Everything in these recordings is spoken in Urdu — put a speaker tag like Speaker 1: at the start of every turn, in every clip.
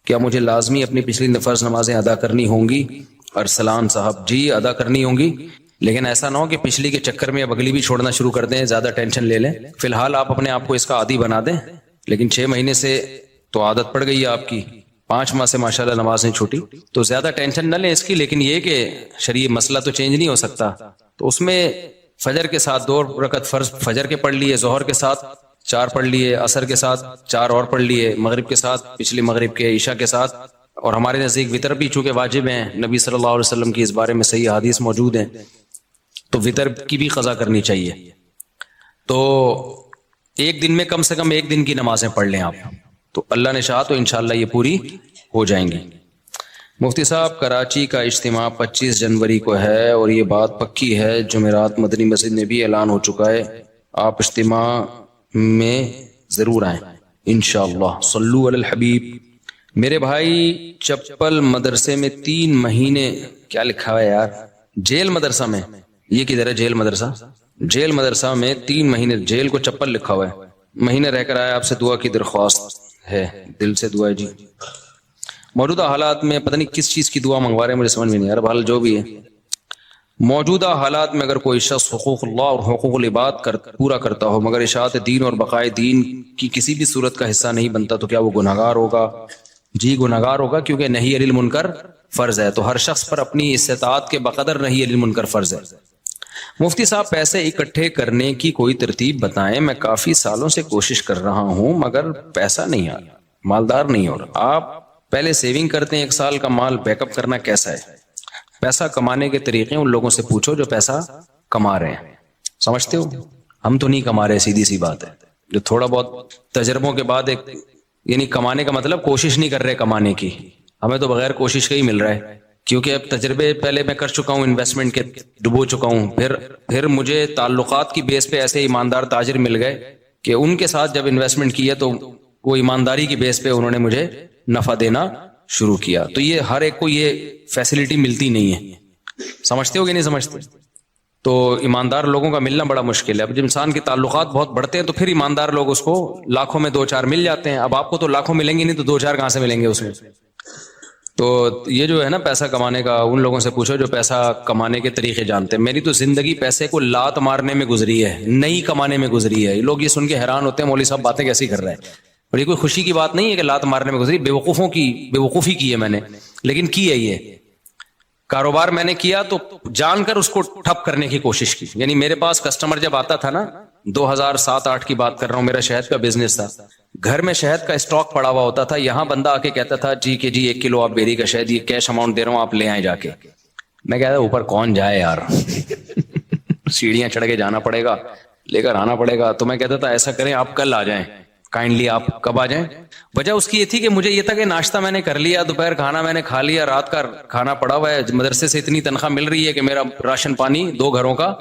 Speaker 1: کیا مجھے لازمی اپنی پچھلی فرض نمازیں ادا کرنی ہوں گی؟ ارسلان صاحب جی ادا کرنی ہوں گی، لیکن ایسا نہ ہو کہ پچھلی کے چکر میں اب اگلی بھی چھوڑنا شروع کر دیں، زیادہ ٹینشن لے لیں۔ فی الحال آپ اپنے آپ کو اس کا عادی بنا دیں، لیکن 6 مہینے سے تو عادت پڑ گئی ہے آپ کی، 5 ماہ سے ماشاءاللہ نماز نہیں چھوٹی، تو زیادہ ٹینشن نہ لیں اس کی۔ لیکن یہ کہ شرعی مسئلہ تو چینج نہیں ہو سکتا، تو اس میں فجر کے ساتھ 2 رکعت فرض فجر کے پڑھ لیے، ظہر کے ساتھ 4 پڑھ لیے، عصر کے ساتھ 4 اور پڑھ لیے، مغرب کے ساتھ پچھلی مغرب کے، عشاء کے ساتھ، اور ہمارے نزدیک وطر بھی چونکہ واجب ہیں، نبی صلی اللہ علیہ وسلم کی اس بارے میں صحیح حدیث موجود ہیں، تو وطر کی بھی قضا کرنی چاہیے۔ تو ایک دن میں کم سے کم 1 دن کی نمازیں پڑھ لیں آپ، تو اللہ نے چاہا تو انشاءاللہ یہ پوری ہو جائیں گی۔ مفتی صاحب کراچی کا اجتماع 25 جنوری کو ہے اور یہ بات پکی ہے، جمعرات مدنی مسجد میں بھی اعلان ہو چکا ہے، آپ اجتماع میں ضرور آئیں انشاءاللہ، صلو علی الحبیب۔ میرے بھائی چپل مدرسے میں 3 مہینے، کیا لکھا ہے یار، جیل مدرسہ میں، یہ کدھر ہے جیل مدرسہ؟ جیل مدرسہ میں 3 مہینے جیل کو چپل لکھا ہوا ہے، مہینے رہ کر آیا، آپ سے دعا کی درخواست ہے، دل سے دعا ہے جی۔ موجودہ حالات میں پتہ نہیں کس چیز کی دعا منگوا رہے ہیں، مجھے سمجھ میں نہیں آ رہا، بہرحال جو بھی ہے، موجودہ حالات میں اگر کوئی شخص حقوق اللہ اور حقوق العباد پورا کرتا ہو مگر اشاعت دین اور بقائے دین کی کسی بھی صورت کا حصہ نہیں بنتا تو کیا وہ گناہگار ہوگا؟ جی گناہگار ہوگا، کیونکہ نہی عن المنکر فرض ہے، تو ہر شخص پر اپنی استطاعت کے بقدر نہی عن المنکر فرض ہے۔ مفتی صاحب پیسے اکٹھے کرنے کی کوئی ترتیب بتائیں، میں کافی سالوں سے کوشش کر رہا ہوں مگر پیسہ نہیں آ رہا، مالدار نہیں ہو رہا۔ آپ پہلے سیونگ کرتے ہیں، 1 سال کا مال بیک اپ کرنا کیسا ہے؟ پیسہ کمانے کے طریقے ان لوگوں سے پوچھو جو پیسہ کما رہے ہیں، سمجھتے ہو؟ ہم تو نہیں کما رہے، سیدھی سی بات ہے، جو تھوڑا بہت تجربوں کے بعد ایک، یعنی کمانے کا مطلب کوشش نہیں کر رہے کمانے کی، ہمیں تو بغیر کوشش کے ہی مل رہا ہے، کیونکہ اب تجربے پہلے میں کر چکا ہوں، انویسٹمنٹ کے ڈبو چکا ہوں، پھر مجھے تعلقات کی بیس پہ ایسے ایماندار تاجر مل گئے کہ ان کے ساتھ جب انویسٹمنٹ کیا تو وہ ایمانداری کی بیس پہ انہوں نے مجھے نفع دینا شروع کیا۔ تو یہ ہر ایک کو یہ فیسلٹی ملتی نہیں ہے، سمجھتے ہو کہ نہیں سمجھتے؟ تو ایماندار لوگوں کا ملنا بڑا مشکل ہے۔ اب جب انسان کے تعلقات بہت بڑھتے ہیں تو پھر ایماندار لوگ اس کو لاکھوں میں 2-4 مل جاتے ہیں، اب آپ کو تو لاکھوں ملیں گے نہیں تو 2-4 کہاں سے ملیں گے اس میں؟ تو یہ جو ہے نا پیسہ کمانے کا، ان لوگوں سے پوچھو جو پیسہ کمانے کے طریقے جانتے ہیں۔ میری تو زندگی پیسے کو لات مارنے میں گزری ہے، نہیں کمانے میں گزری ہے۔ لوگ یہ سن کے حیران ہوتے ہیں مولوی صاحب باتیں کیسی کر رہے ہیں، اور یہ کوئی خوشی کی بات نہیں ہے کہ لات مارنے میں گزری، بے وقوفی کی ہے میں نے، لیکن کی ہے یہ کاروبار میں نے کیا تو جان کر اس کو ٹھپ کرنے کی کوشش کی۔ یعنی میرے پاس کسٹمر جب آتا تھا نا، 2007-8 کی بات کر رہا ہوں، میرا شہد کا بزنس تھا، گھر میں شہد کا اسٹاک پڑا ہوا ہوتا تھا، یہاں بندہ آ کے کہتا تھا جی کہ جی 1 کلو آپ بیری کا شہد، یہ کیش اماؤنٹ دے رہا ہوں آپ لے آئیں جا کے۔ میں کہتا اوپر کون جائے یار سیڑھیاں چڑھ کے جانا پڑے گا، لے کر آنا پڑے گا۔ تو میں کہتا تھا ایسا کریں آپ کل آ جائیں، کائنڈلی آپ کب آ جائیں؟ وجہ اس کی یہ تھی کہ مجھے یہ تھا کہ ناشتہ میں نے کر لیا، دوپہر کھانا میں نے کھا لیا، رات کا کھانا پڑا ہوا ہے، مدرسے سے اتنی تنخواہ مل رہی ہے کہ میرا راشن پانی 2 گھروں کا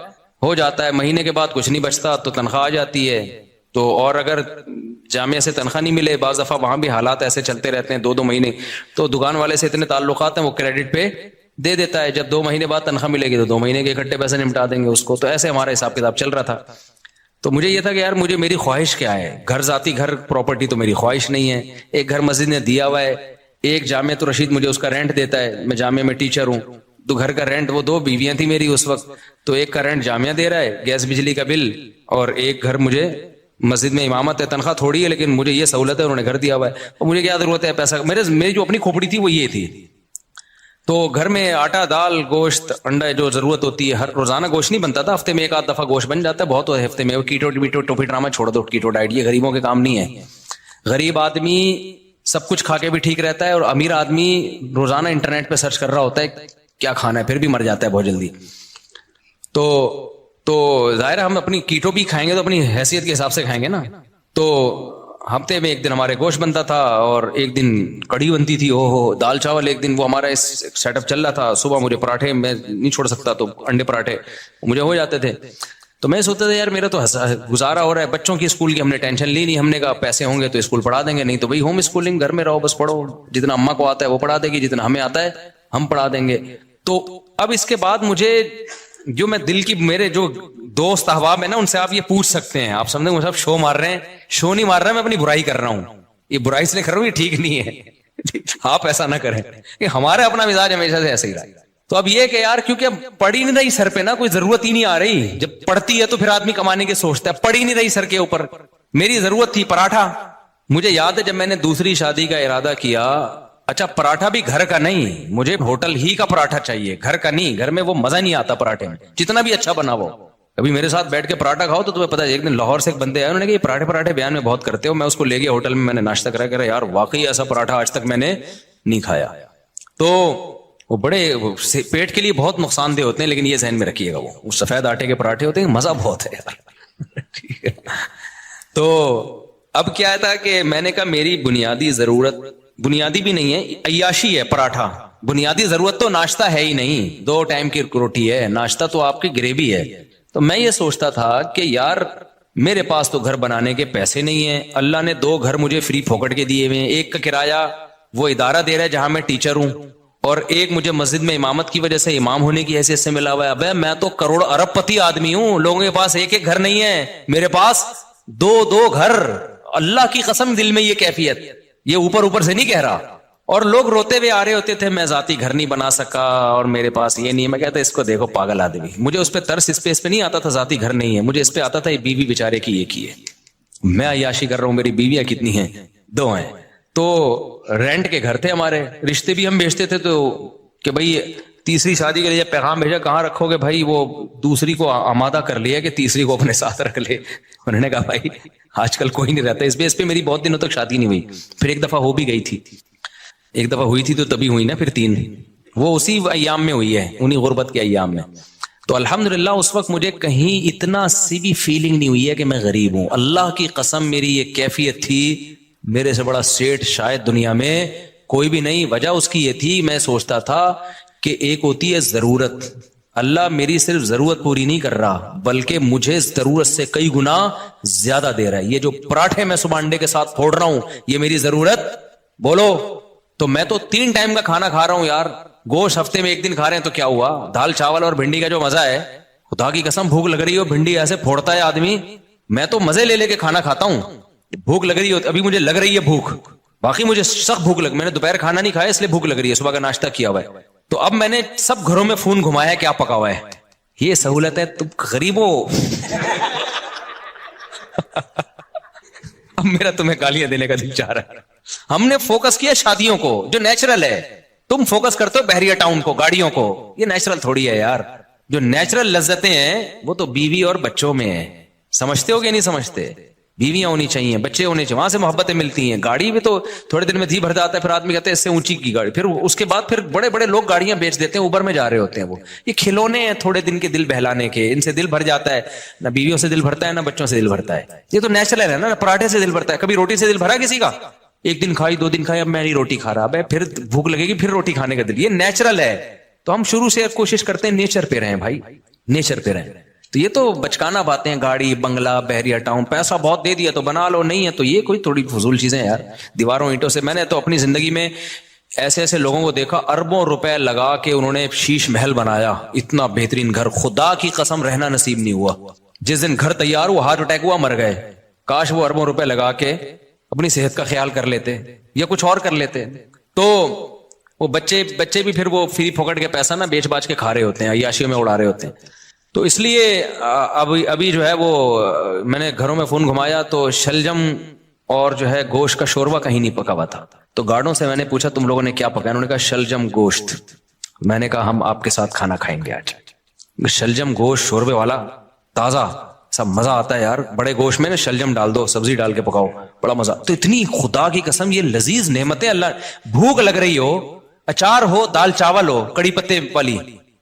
Speaker 1: ہو جاتا ہے، مہینے کے بعد کچھ نہیں بچتا تو تنخواہ آ جاتی ہے۔ تو اور اگر جامعہ سے تنخواہ نہیں ملے، بعض دفعہ وہاں بھی حالات ایسے چلتے رہتے ہیں 2-2 مہینے، تو دکان والے سے اتنے تعلقات ہیں وہ کریڈٹ پہ دے دیتا ہے، جب 2 مہینے بعد تنخواہ ملے گی تو 2 مہینے کے اکٹھے پیسے نمٹا دیں گے اس کو۔ تو ایسے ہمارا حساب کتاب چل رہا تھا۔ تو مجھے یہ تھا کہ یار میری خواہش کیا ہے، گھر ذاتی گھر پراپرٹی تو میری خواہش نہیں ہے، ایک گھر مسجد نے دیا ہوا ہے، ایک جامعہ تو رشید مجھے اس کا رینٹ دیتا ہے، میں جامعہ میں ٹیچر ہوں، تو گھر کا رینٹ، وہ 2 بیویاں تھیں میری اس وقت، تو ایک کا رینٹ جامعہ دے رہا ہے، گیس بجلی کا بل، اور ایک گھر مجھے مسجد میں امامت ہے، تنخواہ تھوڑی ہے لیکن مجھے یہ سہولت ہے، انہوں نے گھر دیا ہوا ہے، اور مجھے کیا ضرورت ہے پیسہ، میری جو اپنی کھوپڑی تھی وہ یہ تھی۔ تو گھر میں آٹا، دال، گوشت، انڈا جو ضرورت ہوتی ہے، ہر روزانہ گوشت نہیں بنتا تھا، ہفتے میں 1-8 دفعہ گوشت بن جاتا ہے، بہت ہوتا ہے ہفتے میں، کیٹو ٹوپی ڈرامہ چھوڑ دو، کیٹو ڈائٹ یہ غریبوں کے کام نہیں ہے۔ غریب آدمی سب کچھ کھا کے بھی ٹھیک رہتا ہے، اور امیر آدمی روزانہ انٹرنیٹ پہ سرچ کر رہا ہوتا ہے کیا کھانا ہے، پھر بھی مر جاتا ہے بہت جلدی۔ تو ظاہر ہے ہم اپنی کیٹو بھی کھائیں گے تو اپنی حیثیت کے حساب سے کھائیں گے نا۔ تو ہفتے میں 1 دن ہمارے گوشت بنتا تھا اور 1 دن کڑھی بنتی تھی، دال چاول 1 دن، وہ ہمارا اس سیٹ اپ چل رہا تھا۔ صبح مجھے پراٹھے میں نہیں چھوڑ سکتا تو انڈے پراٹھے مجھے ہو جاتے تھے، تو میں سوچتا تھا یار میرا تو گزارا ہو رہا ہے، بچوں کی اسکول کی ہم نے ٹینشن لی نہیں، ہم نے کہا پیسے ہوں گے تو اسکول پڑھا دیں گے، نہیں تو بھائی ہوم اسکولنگ، گھر میں رہو بس پڑھو، جتنا اماں کو آتا ہے وہ پڑھا دے گی، جتنا ہمیں آتا ہے ہم پڑھا دیں گے۔ تو اب اس کے بعد مجھے جو میں دل کی، میرے جو دوست احباب ہیں نا ان سے آپ یہ پوچھ سکتے ہیں، آپ سمجھیں صاحب شو مار رہے ہیں، شو نہیں مار رہا، میں اپنی برائی کر رہا ہوں، یہ برائی سے کر رہا ہوں، یہ ٹھیک نہیں ہے، آپ ایسا نہ کریں کہ ہمارا اپنا مزاج ہمیشہ سے ایسا ہی رہا. تو اب یہ کہ یار کیونکہ اب پڑ ہی نہیں رہی سر پہ نا, کوئی ضرورت ہی نہیں آ رہی. جب پڑتی ہے تو پھر آدمی کمانے کے سوچتا ہے, پڑ ہی نہیں رہی سر کے اوپر. میری ضرورت تھی پراٹھا. مجھے یاد ہے جب میں نے دوسری شادی کا ارادہ کیا, اچھا پراٹھا بھی گھر کا نہیں, مجھے ہوٹل ہی کا پراٹھا چاہیے, گھر کا نہیں. گھر میں وہ مزہ نہیں آتا پراٹھے میں, جتنا بھی اچھا بنا وہ. ابھی میرے ساتھ بیٹھ کے پراٹھا کھاؤ تو تمہیں پتا ہے. ایک دن لاہور سے ایک بندے آئے, انہوں نے کہا یہ پراٹھے بیان میں بہت کرتے ہو. میں اس کو لے گیا ہوٹل میں, میں نے ناشتہ کرا, کہہ رہا یار واقعی ایسا پراٹھا آج تک میں نے نہیں کھایا. تو وہ بڑے پیٹ کے لیے بہت نقصان دہ ہوتے ہیں, لیکن یہ ذہن میں رکھیے گا, وہ سفید آٹے کے پراٹھے ہوتے ہیں, مزہ بہت ہے یار. ٹھیک ہے. تو اب کیا تھا کہ میں نے کہا میری بنیادی ضرورت, بنیادی بھی نہیں ہے, عیاشی ہے پراٹھا. بنیادی ضرورت تو ناشتہ ہے ہی نہیں, 2 ٹائم کی روٹی ہے, ناشتہ تو آپ کی گریوی ہے. تو میں یہ سوچتا تھا کہ یار میرے پاس تو گھر بنانے کے پیسے نہیں ہیں, اللہ نے 2 گھر مجھے فری پھوکٹ کے دیے ہوئے ہیں. ایک کا کرایہ وہ ادارہ دے رہا ہے جہاں میں ٹیچر ہوں, اور ایک مجھے مسجد میں امامت کی وجہ سے امام ہونے کی حیثیت سے ملا ہوا ہے. ابے میں تو کروڑ ارب پتی آدمی ہوں, لوگوں کے پاس ایک گھر نہیں ہے, میرے پاس 2 گھر. اللہ کی قسم دل میں یہ کیفیت, یہ اوپر سے نہیں کہہ رہا. اور لوگ روتے ہوئے آ رہے ہوتے تھے, میں ذاتی گھر نہیں بنا سکا اور میرے پاس یہ نہیں. میں کہتا اس کو دیکھو پاگل آدمی. مجھے اس پہ ترس اس پہ نہیں آتا تھا ذاتی گھر نہیں ہے, مجھے اس پہ آتا تھا یہ بیوی بیچارے کی ایک ہی ہے. میں عیاشی کر رہا ہوں, میری بیویاں کتنی ہیں, 2 ہیں. تو رینٹ کے گھر تھے ہمارے, رشتے بھی ہم بیچتے تھے. تو کہ بھائی تیسری شادی کے لیے پیغام بھیجا, کہاں رکھو گے بھائی, وہ دوسری کو آمادہ کر لیا کہ تیسری کو اپنے ساتھ رکھ لے. انہوں نے کہا بھائی آج کل کوئی نہیں رہتا اس پہ میری بہت دنوں تک شادی نہیں ہوئی. پھر ایک دفعہ ہو بھی گئی تھی, ایک دفعہ ہوئی تھی تو تبھی ہوئی نا, پھر 3 وہ اسی ایام میں ہوئی ہے, انہی غربت کے ایام میں. تو الحمدللہ اس وقت مجھے کہیں اتنا سی بھی فیلنگ نہیں ہوئی ہے کہ میں غریب ہوں. اللہ کی قسم میری یہ کیفیت تھی, میرے سے بڑا سیٹ شاید دنیا میں کوئی بھی نہیں. وجہ اس کی یہ تھی, میں سوچتا تھا کہ ایک ہوتی ہے ضرورت, اللہ میری صرف ضرورت پوری نہیں کر رہا بلکہ مجھے ضرورت سے کئی گنا زیادہ دے رہا ہے. یہ جو پراٹھے میں صبح انڈے کے ساتھ پھوڑ رہا ہوں یہ میری ضرورت بولو. تو میں تو 3 ٹائم کا کھانا کھا رہا ہوں یار, گوشت ہفتے میں 1 دن کھا رہے ہیں تو کیا ہوا. دال چاول اور بھنڈی کا جو مزہ ہے, خدا کی قسم بھوک لگ رہی ہو, بھنڈی ایسے پھوڑتا ہے آدمی, میں تو مزے لے کے کھانا کھاتا ہوں. بھوک لگ رہی ہو, ابھی مجھے لگ رہی ہے بھوک, باقی مجھے سخت بھوک لگ, میں نے دوپہر کھانا نہیں کھایا اس لیے بھوک لگ رہی ہے, صبح کا ناشتہ کیا ہوا ہے. تو اب میں نے سب گھروں میں فون گھمایا ہے کیا پکا ہوا ہے. یہ سہولت ہے, تم غریبوں. اب میرا تمہیں گالیاں دینے کا دل چاہ رہا ہے. ہم نے فوکس کیا شادیوں کو جو نیچرل ہے, تم فوکس کرتے ہو بحریہ ٹاؤن کو, گاڑیوں کو. یہ نیچرل تھوڑی ہے یار, جو نیچرل لذتیں ہیں وہ تو بیوی اور بچوں میں ہیں. سمجھتے ہو کہ نہیں سمجھتے؟ بیویاں ہونی چاہیے, بچے ہونے چاہیے, وہاں سے محبتیں ملتی ہیں. گاڑی بھی تو تھوڑے دن میں دھی بھر جاتا ہے, پھر آدمی کہتے ہیں اس سے اونچی کی گاڑی, پھر اس کے بعد پھر بڑے بڑے لوگ گاڑیاں بیچ دیتے ہیں, اوبر میں جا رہے ہوتے ہیں. وہ یہ کھلونے ہیں تھوڑے دن کے دل بہلانے کے, ان سے دل بھر جاتا ہے. نہ بیویوں سے دل بھرتا ہے نہ بچوں سے دل بھرتا ہے. یہ تو نیچرل ہے نا, پراٹھے سے دل بھرتا ہے. کبھی روٹی سے دل بھرا کسی کا؟ 1 دن کھائی 2 دن کھائی, اب میں نہیں روٹی کھا رہا, پھر بھوک لگے گی, پھر روٹی کھانے کا دل. یہ نیچرل ہے. تو ہم شروع سے کوشش کرتے ہیں نیچر پہ رہیں بھائی, نیچر پہ رہیں. تو یہ تو بچکانا باتیں ہیں, گاڑی بنگلہ بحریہ ٹاؤن, پیسہ بہت دے دیا تو بنا لو, نہیں ہے تو یہ کوئی تھوڑی فضول چیزیں یار. دیواروں اینٹوں سے, میں نے تو اپنی زندگی میں ایسے ایسے لوگوں کو دیکھا اربوں روپے لگا کے انہوں نے شیش محل بنایا, اتنا بہترین گھر, خدا کی قسم رہنا نصیب نہیں ہوا. جس دن گھر تیار ہوا ہارٹ اٹیک ہوا, مر گئے. کاش وہ اربوں روپے لگا کے اپنی صحت کا خیال کر لیتے یا کچھ اور کر لیتے. تو وہ بچے بھی پھر وہ فری پھوکٹ کے پیسہ نا بیچ باچ کے کھا رہے ہوتے ہیں, عیاشیوں میں اڑا رہے ہوتے ہیں. تو اس لیے ابھی جو ہے وہ میں نے گھروں میں فون گھمایا تو شلجم اور جو ہے گوشت کا شوربہ کہیں نہیں پکا ہوا تھا. تو گارڈوں سے میں نے پوچھا تم لوگوں نے کیا پکایا, انہوں نے کہا شلجم گوشت. میں نے کہا ہم آپ کے ساتھ کھانا کھائیں گے آج. شلجم گوشت شوربے والا تازہ, سب مزہ آتا ہے یار. بڑے گوشت میں نا شلجم ڈال دو, سبزی ڈال کے پکاؤ, بڑا مزہ. تو اتنی خدا کی قسم یہ لذیذ نعمتیں اللہ, بھوک لگ رہی ہو, اچار ہو, دال چاول ہو, کڑی پتے والی,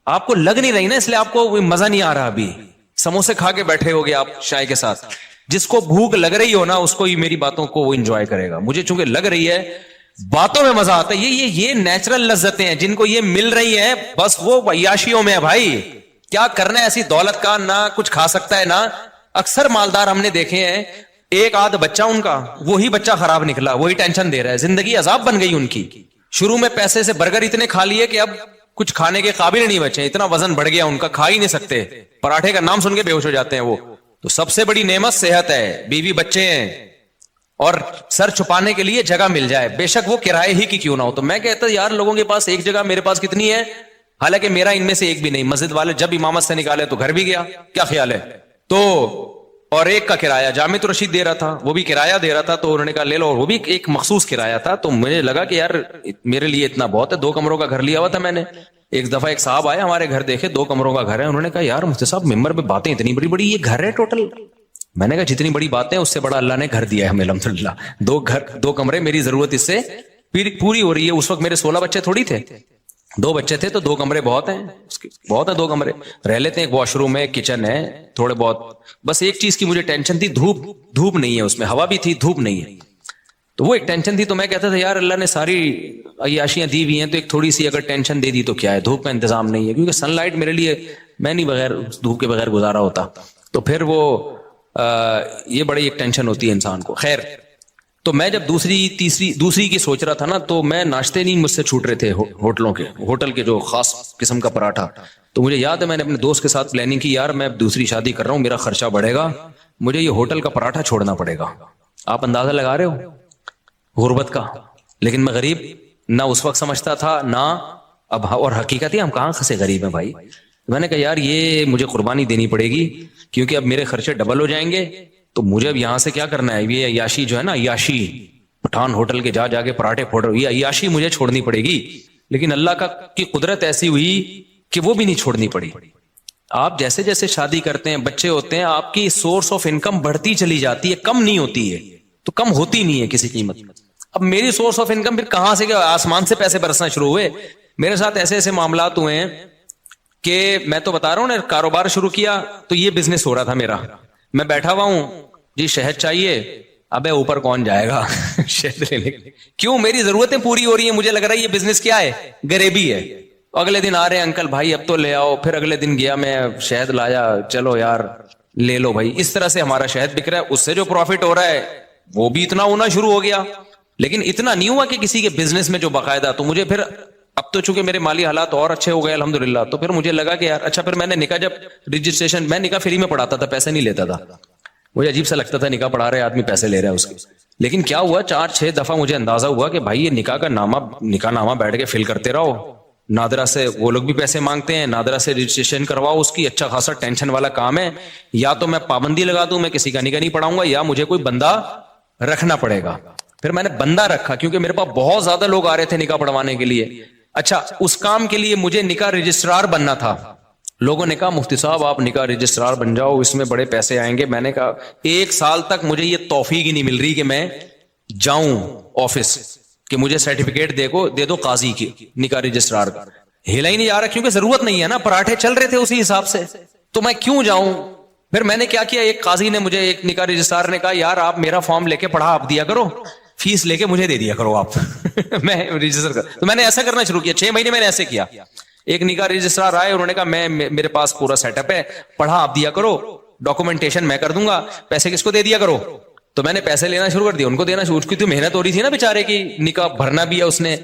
Speaker 1: آپ کو لگ نہیں رہی نا, اس لیے آپ کو مزہ نہیں آ رہا. ابھی سموسے کھا کے بیٹھے ہوگے آپ چائے کے ساتھ. جس کو بھوک لگ رہی ہو نا اس کو میری باتوں کو وہ انجوائے کرے گا. مجھے چونکہ لگ رہی ہے, باتوں میں مزہ آتا ہے. یہ نیچرل لذتیں ہیں جن کو یہ مل رہی ہیں, بس وہ عیاشیوں میں ہے بھائی. کیا کرنا ہے ایسی دولت کا, نہ کچھ کھا سکتا ہے نہ. اکثر مالدار ہم نے دیکھے ہیں, ایک آدھ بچہ ان کا, وہی بچہ خراب نکلا, وہی ٹینشن دے رہا ہے, زندگی عذاب بن گئی ان کی. شروع میں پیسے سے برگر اتنے کھا لیے کہ اب کچھ کھانے کے قابل نہیں بچے, اتنا وزن بڑھ گیا ان کا, کھا ہی نہیں سکتے. پراٹھے کا نام سن کے بے ہوش ہو جاتے ہیں وہ. تو سب سے بڑی نعمت صحت ہے, بیوی بچے ہیں, اور سر چھپانے کے لیے جگہ مل جائے, بے شک وہ کرائے ہی کی کیوں نہ ہو. تو میں کہتا یار لوگوں کے پاس ایک جگہ, میرے پاس کتنی ہے, حالانکہ میرا ان میں سے ایک بھی نہیں. مسجد والے جب امامت سے نکالے تو گھر بھی گیا, کیا خیال ہے؟ تو اور ایک کا کرایہ جامع رشید دے رہا تھا, وہ بھی کرایہ دے رہا تھا, تو انہوں نے کہا لے لو, اور وہ بھی ایک مخصوص کرایہ تھا. تو مجھے لگا کہ یار میرے لیے اتنا بہت ہے, 2 کمروں کا گھر لیا ہوا تھا میں نے. ایک دفعہ ایک صاحب آئے ہمارے گھر, دیکھے 2 کمروں کا گھر ہے, انہوں نے کہا یار مفتی صاحب ممبر پہ باتیں اتنی بڑی بڑی, یہ گھر ہے ٹوٹل؟ میں نے کہا جتنی بڑی باتیں اس سے بڑا اللہ نے گھر دیا ہے ہمیں الحمدللہ. 2 کمرے, میری ضرورت اس سے پوری ہو رہی ہے. اس وقت میرے 16 بچے تھوڑی تھے, 2 بچے تھے, تو 2 کمرے بہت ہیں, بہت ہے 2 کمرے, رہ لیتے ہیں. ایک واش روم ہے, کچن ہے, تھوڑے بہت. بس ایک چیز کی مجھے ٹینشن تھی, دھوپ نہیں ہے اس میں, ہوا بھی تھی, دھوپ نہیں ہے, تو وہ ایک ٹینشن تھی. تو میں کہتا تھا یار اللہ نے ساری عیاشیاں دی ہوئی ہیں, تو ایک تھوڑی سی اگر ٹینشن دے دی تو کیا ہے, دھوپ کا انتظام نہیں ہے, کیونکہ سن لائٹ میرے لیے, میں نہیں بغیر دھوپ کے بغیر گزارا ہوتا. تو پھر وہ یہ بڑی ایک ٹینشن ہوتی ہے انسان کو. خیر, تو میں جب دوسری کی سوچ رہا تھا نا, تو میں ناشتے نہیں مجھ سے چھوٹ رہے تھے ہوٹل کے جو خاص قسم کا پراٹھا. تو مجھے یاد ہے میں نے اپنے دوست کے ساتھ پلاننگ کی, یار میں اب دوسری شادی کر رہا ہوں, میرا خرچہ بڑھے گا, مجھے یہ ہوٹل کا پراٹھا چھوڑنا پڑے گا. آپ اندازہ لگا رہے ہو غربت کا. لیکن میں غریب نہ اس وقت سمجھتا تھا نہ اب, اور حقیقت ہے ہم کہاں سے غریب ہیں بھائی. میں نے کہا یار یہ مجھے قربانی دینی پڑے گی, کیونکہ اب میرے خرچے ڈبل ہو جائیں گے. تو مجھے اب یہاں سے کیا کرنا ہے, یہ عیاشی جو ہے نا, عیاشی پٹھان ہوٹل کے جا کے پراٹھے پھوڑ رہے, یہ عیاشی مجھے چھوڑنی پڑے گی. لیکن اللہ کی قدرت ایسی ہوئی کہ وہ بھی نہیں چھوڑنی پڑی. آپ جیسے جیسے شادی کرتے ہیں, بچے ہوتے ہیں, آپ کی سورس آف انکم بڑھتی چلی جاتی ہے, کم نہیں ہوتی ہے, تو کم ہوتی نہیں ہے کسی قیمت. اب میری سورس آف انکم پھر کہاں سے, آسمان سے پیسے برسنا شروع ہوئے. میرے ساتھ ایسے ایسے معاملات ہوئے ہیں کہ میں تو بتا رہا ہوں نا, کاروبار شروع کیا تو یہ بزنس ہو رہا تھا میرا, میں بیٹھا ہوا ہوں, جی شہد چاہیے, ابے اوپر کون جائے گا شہد لینے, کیوں میری ضرورتیں پوری ہو رہی ہیں, مجھے لگ رہا ہے یہ بزنس کیا ہے, غریبی ہے. اگلے دن آ رہے ہیں انکل بھائی اب تو لے آؤ, پھر اگلے دن گیا میں شہد لایا, چلو یار لے لو بھائی. اس طرح سے ہمارا شہد بک رہا ہے, اس سے جو پروفٹ ہو رہا ہے وہ بھی اتنا ہونا شروع ہو گیا. لیکن اتنا نہیں ہوا کہ کسی کے بزنس میں جو باقاعدہ. تو مجھے پھر اب تو چونکہ میرے مالی حالات اور اچھے ہو گئے الحمدللہ, تو پھر مجھے لگا کہ یار اچھا, پھر میں نے نکاح جب رجسٹریشن, میں نکاح فری میں پڑھاتا تھا, پیسے نہیں لیتا تھا, مجھے عجیب سا لگتا تھا نکاح پڑھا رہے آدمی پیسے لے رہا ہے اس کے. لیکن کیا ہوا, 4-6 دفعہ مجھے اندازہ ہوا کہ بھائی یہ نکاح نامہ بیٹھ کے فل کرتے رہو, نادرا سے وہ لوگ بھی پیسے مانگتے ہیں, نادرا سے رجسٹریشن کرواؤ اس کی, اچھا خاصا ٹینشن والا کام ہے. یا تو میں پابندی لگا دوں, میں کسی کا نکاح نہیں پڑھاؤں گا, یا مجھے کوئی بندہ رکھنا پڑے گا. پھر میں نے بندہ رکھا, کیونکہ میرے پاس بہت زیادہ لوگ آ رہے تھے نکاح پڑھوانے کے لیے. اچھا, اس کام کے لیے مجھے نکاح رجسٹرار بننا تھا. لوگوں نے کہا مفتی صاحب آپ نکاح رجسٹرار بن جاؤ, اس میں بڑے پیسے آئیں گے. میں نے کہا 1 سال تک مجھے یہ توفیق ہی نہیں مل رہی کہ میں جاؤں آفس کہ مجھے سرٹیفکیٹ دے دو قاضی کی نکاح رجسٹرار کا. ہلا ہی نہیں جا رہا, کیونکہ ضرورت نہیں ہے نا, پراٹھے چل رہے تھے اسی حساب سے, تو میں کیوں جاؤں. پھر میں نے کیا کیا, ایک قاضی نے مجھے, ایک نکاح رجسٹرار نے کہا یار آپ میرا فارم لے کے پڑھا آپ دیا کرو, فیس لے کے مجھے دے دیا کرو آپ میں رجسٹر کر. تو میں نے ایسا کرنا شروع کیا, 6 مہینے میں نے ایسے کیا. ایک نکاح رجسٹرار آئے, انہوں نے کہا میرے پاس پورا سیٹ اپ ہے, پڑھا آپ دیا کرو, ڈاکومنٹیشن میں کر دوں گا, پیسے کس کو دے دیا کرو. تو میں نے پیسے لینا شروع کر دیا, ان کو دینا شروع کی. تو محنت ہو رہی تھی نا بیچارے کی, نکاح بھرنا بھی ہے اس نے.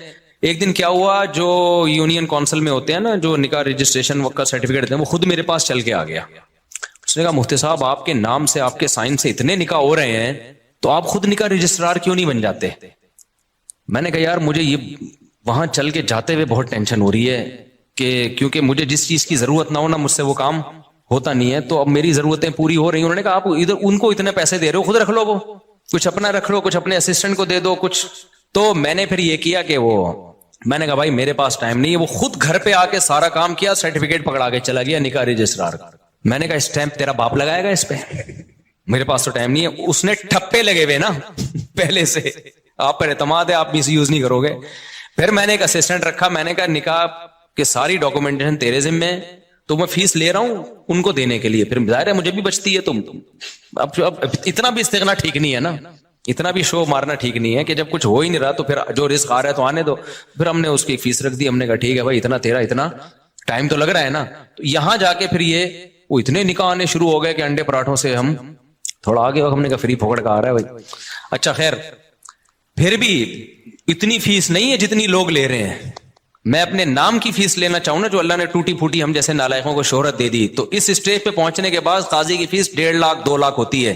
Speaker 1: ایک دن کیا ہوا, جو یونین کونسل میں ہوتے ہیں نا, جو نکاح رجسٹریشن کا سرٹیفکیٹ دیتے ہیں, وہ خود میرے پاس چل کے آ گیا. اس نے کہا مفتی صاحب آپ کے نام سے, آپ کے سائن سے اتنے نکاح ہو رہے ہیں, تو آپ خود نکاح رجسٹرار کیوں نہیں بن جاتے. میں نے کہا یار مجھے یہ وہاں چل کے جاتے ہوئے بہت ٹینشن ہو رہی ہے, کہ کیونکہ مجھے جس چیز کی ضرورت نہ ہو نا, مجھ سے وہ کام ہوتا نہیں ہے. تو اب میری ضرورتیں پوری ہو رہی ہیں. انہوں نے کہا آپ ادھر ان کو اتنے پیسے دے رہے ہو, خود رکھ لو, وہ کچھ اپنا رکھ لو, کچھ اپنے اسسٹنٹ کو دے دو کچھ. تو میں نے پھر یہ کیا کہ میں نے کہا بھائی میرے پاس ٹائم نہیں ہے. وہ خود گھر پہ آ کے سارا کام کیا, سرٹیفکیٹ پکڑا کے چلا گیا نکاح رجسٹرار کا. میں نے کہا اسٹیمپ تیرا باپ لگائے گا اس پہ, میرے پاس تو ٹائم نہیں ہے. اس نے ٹھپے لگے ہوئے نا پہلے سے, آپ پر اعتماد ہے, آپ مس یوز نہیں کرو گے. پھر میں نے ایک اسسٹنٹ رکھا, میں نے کہا نکاح کہ ساری ڈاکومنٹیشن تیرے ذمہ ہے, تو میں فیس لے رہا ہوں ان کو دینے کے لیے, پھر ظاہر ہے مجھے بھی بچتی ہے. تم اب اتنا بھی استغنا ٹھیک نہیں ہے نا, اتنا بھی شو مارنا ٹھیک نہیں ہے کہ جب کچھ ہو ہی نہیں رہا تو پھر جو رزق آ رہا ہے تو آنے دو. پھر ہم نے اس کی فیس رکھ دی, ہم نے کہا ٹھیک ہے بھائی اتنا تیرا, اتنا ٹائم تو لگ رہا ہے نا. تو یہاں جا کے پھر یہ وہ اتنے نکاح آنے شروع ہو گئے کہ انڈے پراٹھوں سے ہم تھوڑا آگے, ہم نے کہا فری پھوکڑ کا آ رہا ہے بھائی. اچھا خیر, پھر بھی اتنی فیس نہیں ہے جتنی لوگ لے رہے ہیں. میں اپنے نام کی فیس لینا چاہوں نا, جو اللہ نے ٹوٹی پھوٹی ہم جیسے نالائقوں کو شہرت دے دی, تو اس اسٹیج پہ پہنچنے کے بعد قاضی کی فیس 1.5 لاکھ 2 لاکھ ہوتی ہے.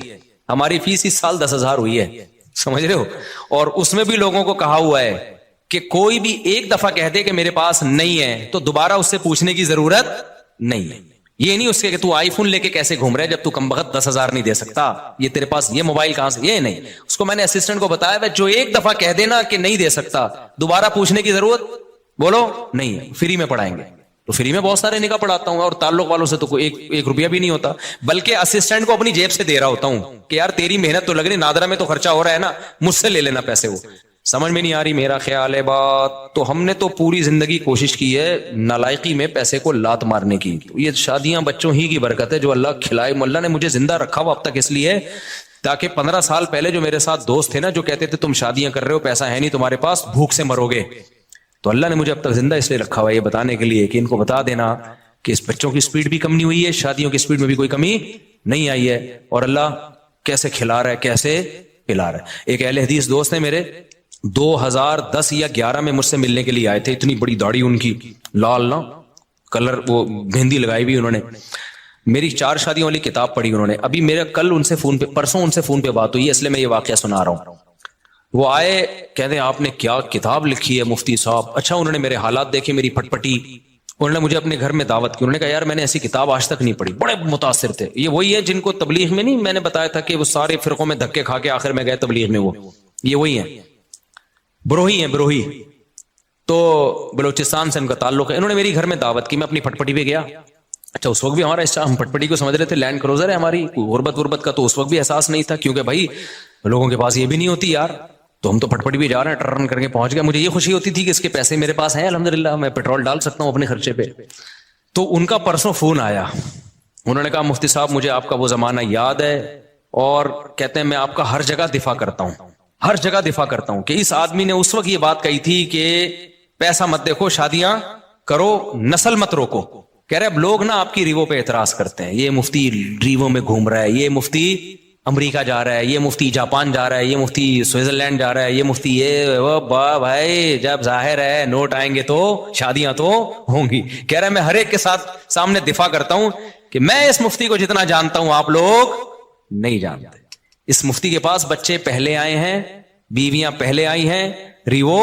Speaker 1: ہماری فیس اس سال 10,000 ہوئی ہے. سمجھ رہے ہو؟ اور اس میں بھی لوگوں کو کہا ہوا ہے کہ کوئی بھی ایک دفعہ کہہ دے کہ میرے پاس نہیں ہے تو دوبارہ اس سے پوچھنے کی ضرورت نہیں ہے. یہ نہیں اس کے کہ تو آئی فون لے کے کیسے گھوم رہا ہے جب تو کم بخت 10,000 نہیں دے سکتا, یہ تیرے پاس یہ موبائل کہاں سے, یہ نہیں. اس کو میں نے اسسٹنٹ کو بتایا جو ایک دفعہ کہہ دینا کہ نہیں دے سکتا دوبارہ پوچھنے کی ضرورت بولو نہیں ہے, فری میں پڑھائیں گے. تو فری میں بہت سارے نکاح پڑھاتا ہوں اور تعلق والوں سے تو کوئی ایک روپیہ بھی نہیں ہوتا, بلکہ اسسٹنٹ کو اپنی جیب سے دے رہا ہوتا ہوں کہ یار تیری محنت تو لگ رہی, نادرا میں تو خرچہ ہو رہا ہے نا, مجھ سے لے لینا پیسے. وہ سمجھ میں نہیں آ رہی میرا خیال ہے بات. تو ہم نے تو پوری زندگی کوشش کی ہے نالائقی میں پیسے کو لات مارنے کی. یہ شادیاں بچوں ہی کی برکت ہے جو اللہ کھلائے. اللہ نے مجھے زندہ رکھا ہوا اب تک اس لیے تاکہ 15 سال پہلے جو میرے ساتھ دوست تھے نا جو کہتے تھے تم شادیاں کر رہے ہو پیسہ ہے نہیں تمہارے پاس, بھوک سے مرو گے, تو اللہ نے مجھے اب تک زندہ اس لیے رکھا ہوا ہے یہ بتانے کے لیے کہ ان کو بتا دینا کہ اس بچوں کی سپیڈ بھی کم نہیں ہوئی ہے, شادیوں کی سپیڈ میں بھی کوئی کمی نہیں آئی ہے, اور اللہ کیسے کھلا رہا ہے کیسے پلا رہا ہے. ایک اہل حدیث دوست نے میرے 2010 یا 11 میں مجھ سے ملنے کے لیے آئے تھے, اتنی بڑی داڑھی ان کی, لال نا کلر, وہ مہندی لگائی ہوئی انہوں نے, میری 4 شادیوں والی کتاب پڑھی انہوں نے. ابھی میرا کل ان سے فون پہ پرسوں ان سے فون پہ بات ہوئی ہے اس لیے میں یہ واقعہ سنا رہا ہوں. وہ آئے کہتے ہیں آپ نے کیا کتاب لکھی ہے مفتی صاحب. اچھا انہوں نے میرے حالات دیکھے, میری پٹ پٹی, انہوں نے مجھے اپنے گھر میں دعوت کی. انہوں نے کہا یار میں نے ایسی کتاب آج تک نہیں پڑھی. بڑے متاثر تھے. یہ وہی ہے جن کو تبلیغ میں نہیں میں نے بتایا تھا کہ وہ سارے فرقوں میں دھکے کھا کے آخر میں گئے تبلیغ میں, وہ یہ وہی ہیں, بروہی ہیں بروہی. تو بلوچستان سے ان کا تعلق ہے. انہوں نے میری گھر میں دعوت کی, میں اپنی پٹ پٹی پہ گیا. اچھا اس وقت بھی ہمارا ہم پٹ پٹی کو سمجھ رہے تھے لینڈ کروزر ہے ہماری, غربت کا تو اس وقت بھی احساس نہیں تھا کیونکہ بھائی لوگوں کے پاس یہ بھی نہیں ہوتی یار. تو ہم تو پٹ پٹی بھی جا رہے ہیں, ٹرن کر کے پہنچ گئے. مجھے یہ خوشی ہوتی تھی کہ اس کے پیسے میرے پاس ہیں الحمدللہ, میں پیٹرول ڈال سکتا ہوں اپنے خرچے پہ. تو ان کا پرسوں فون آیا, انہوں نے کہا مفتی صاحب مجھے آپ کا وہ زمانہ یاد ہے, اور کہتے ہیں میں آپ کا ہر جگہ دفاع کرتا ہوں, ہر جگہ دفاع کرتا ہوں کہ اس آدمی نے اس وقت یہ بات کہی تھی کہ پیسہ مت دیکھو شادیاں کرو نسل مت روکو. کہہ رہے اب لوگ نا آپ کی ریووں پہ اعتراض کرتے ہیں, یہ مفتی ریووں میں گھوم رہا ہے, یہ مفتی امریکہ جا رہا ہے, یہ مفتی جاپان جا رہا ہے, یہ مفتی سوئٹزرلینڈ جا رہا ہے, یہ مفتی یہ وہ بھائی جب ظاہر ہے نوٹ آئیں گے تو شادیاں تو ہوں گی. کہہ رہا ہے میں ہر ایک کے ساتھ سامنے دفاع کرتا ہوں کہ میں اس مفتی کو جتنا جانتا ہوں آپ لوگ نہیں جانتے. اس مفتی کے پاس بچے پہلے آئے ہیں, بیویاں پہلے آئی ہیں, ریوو,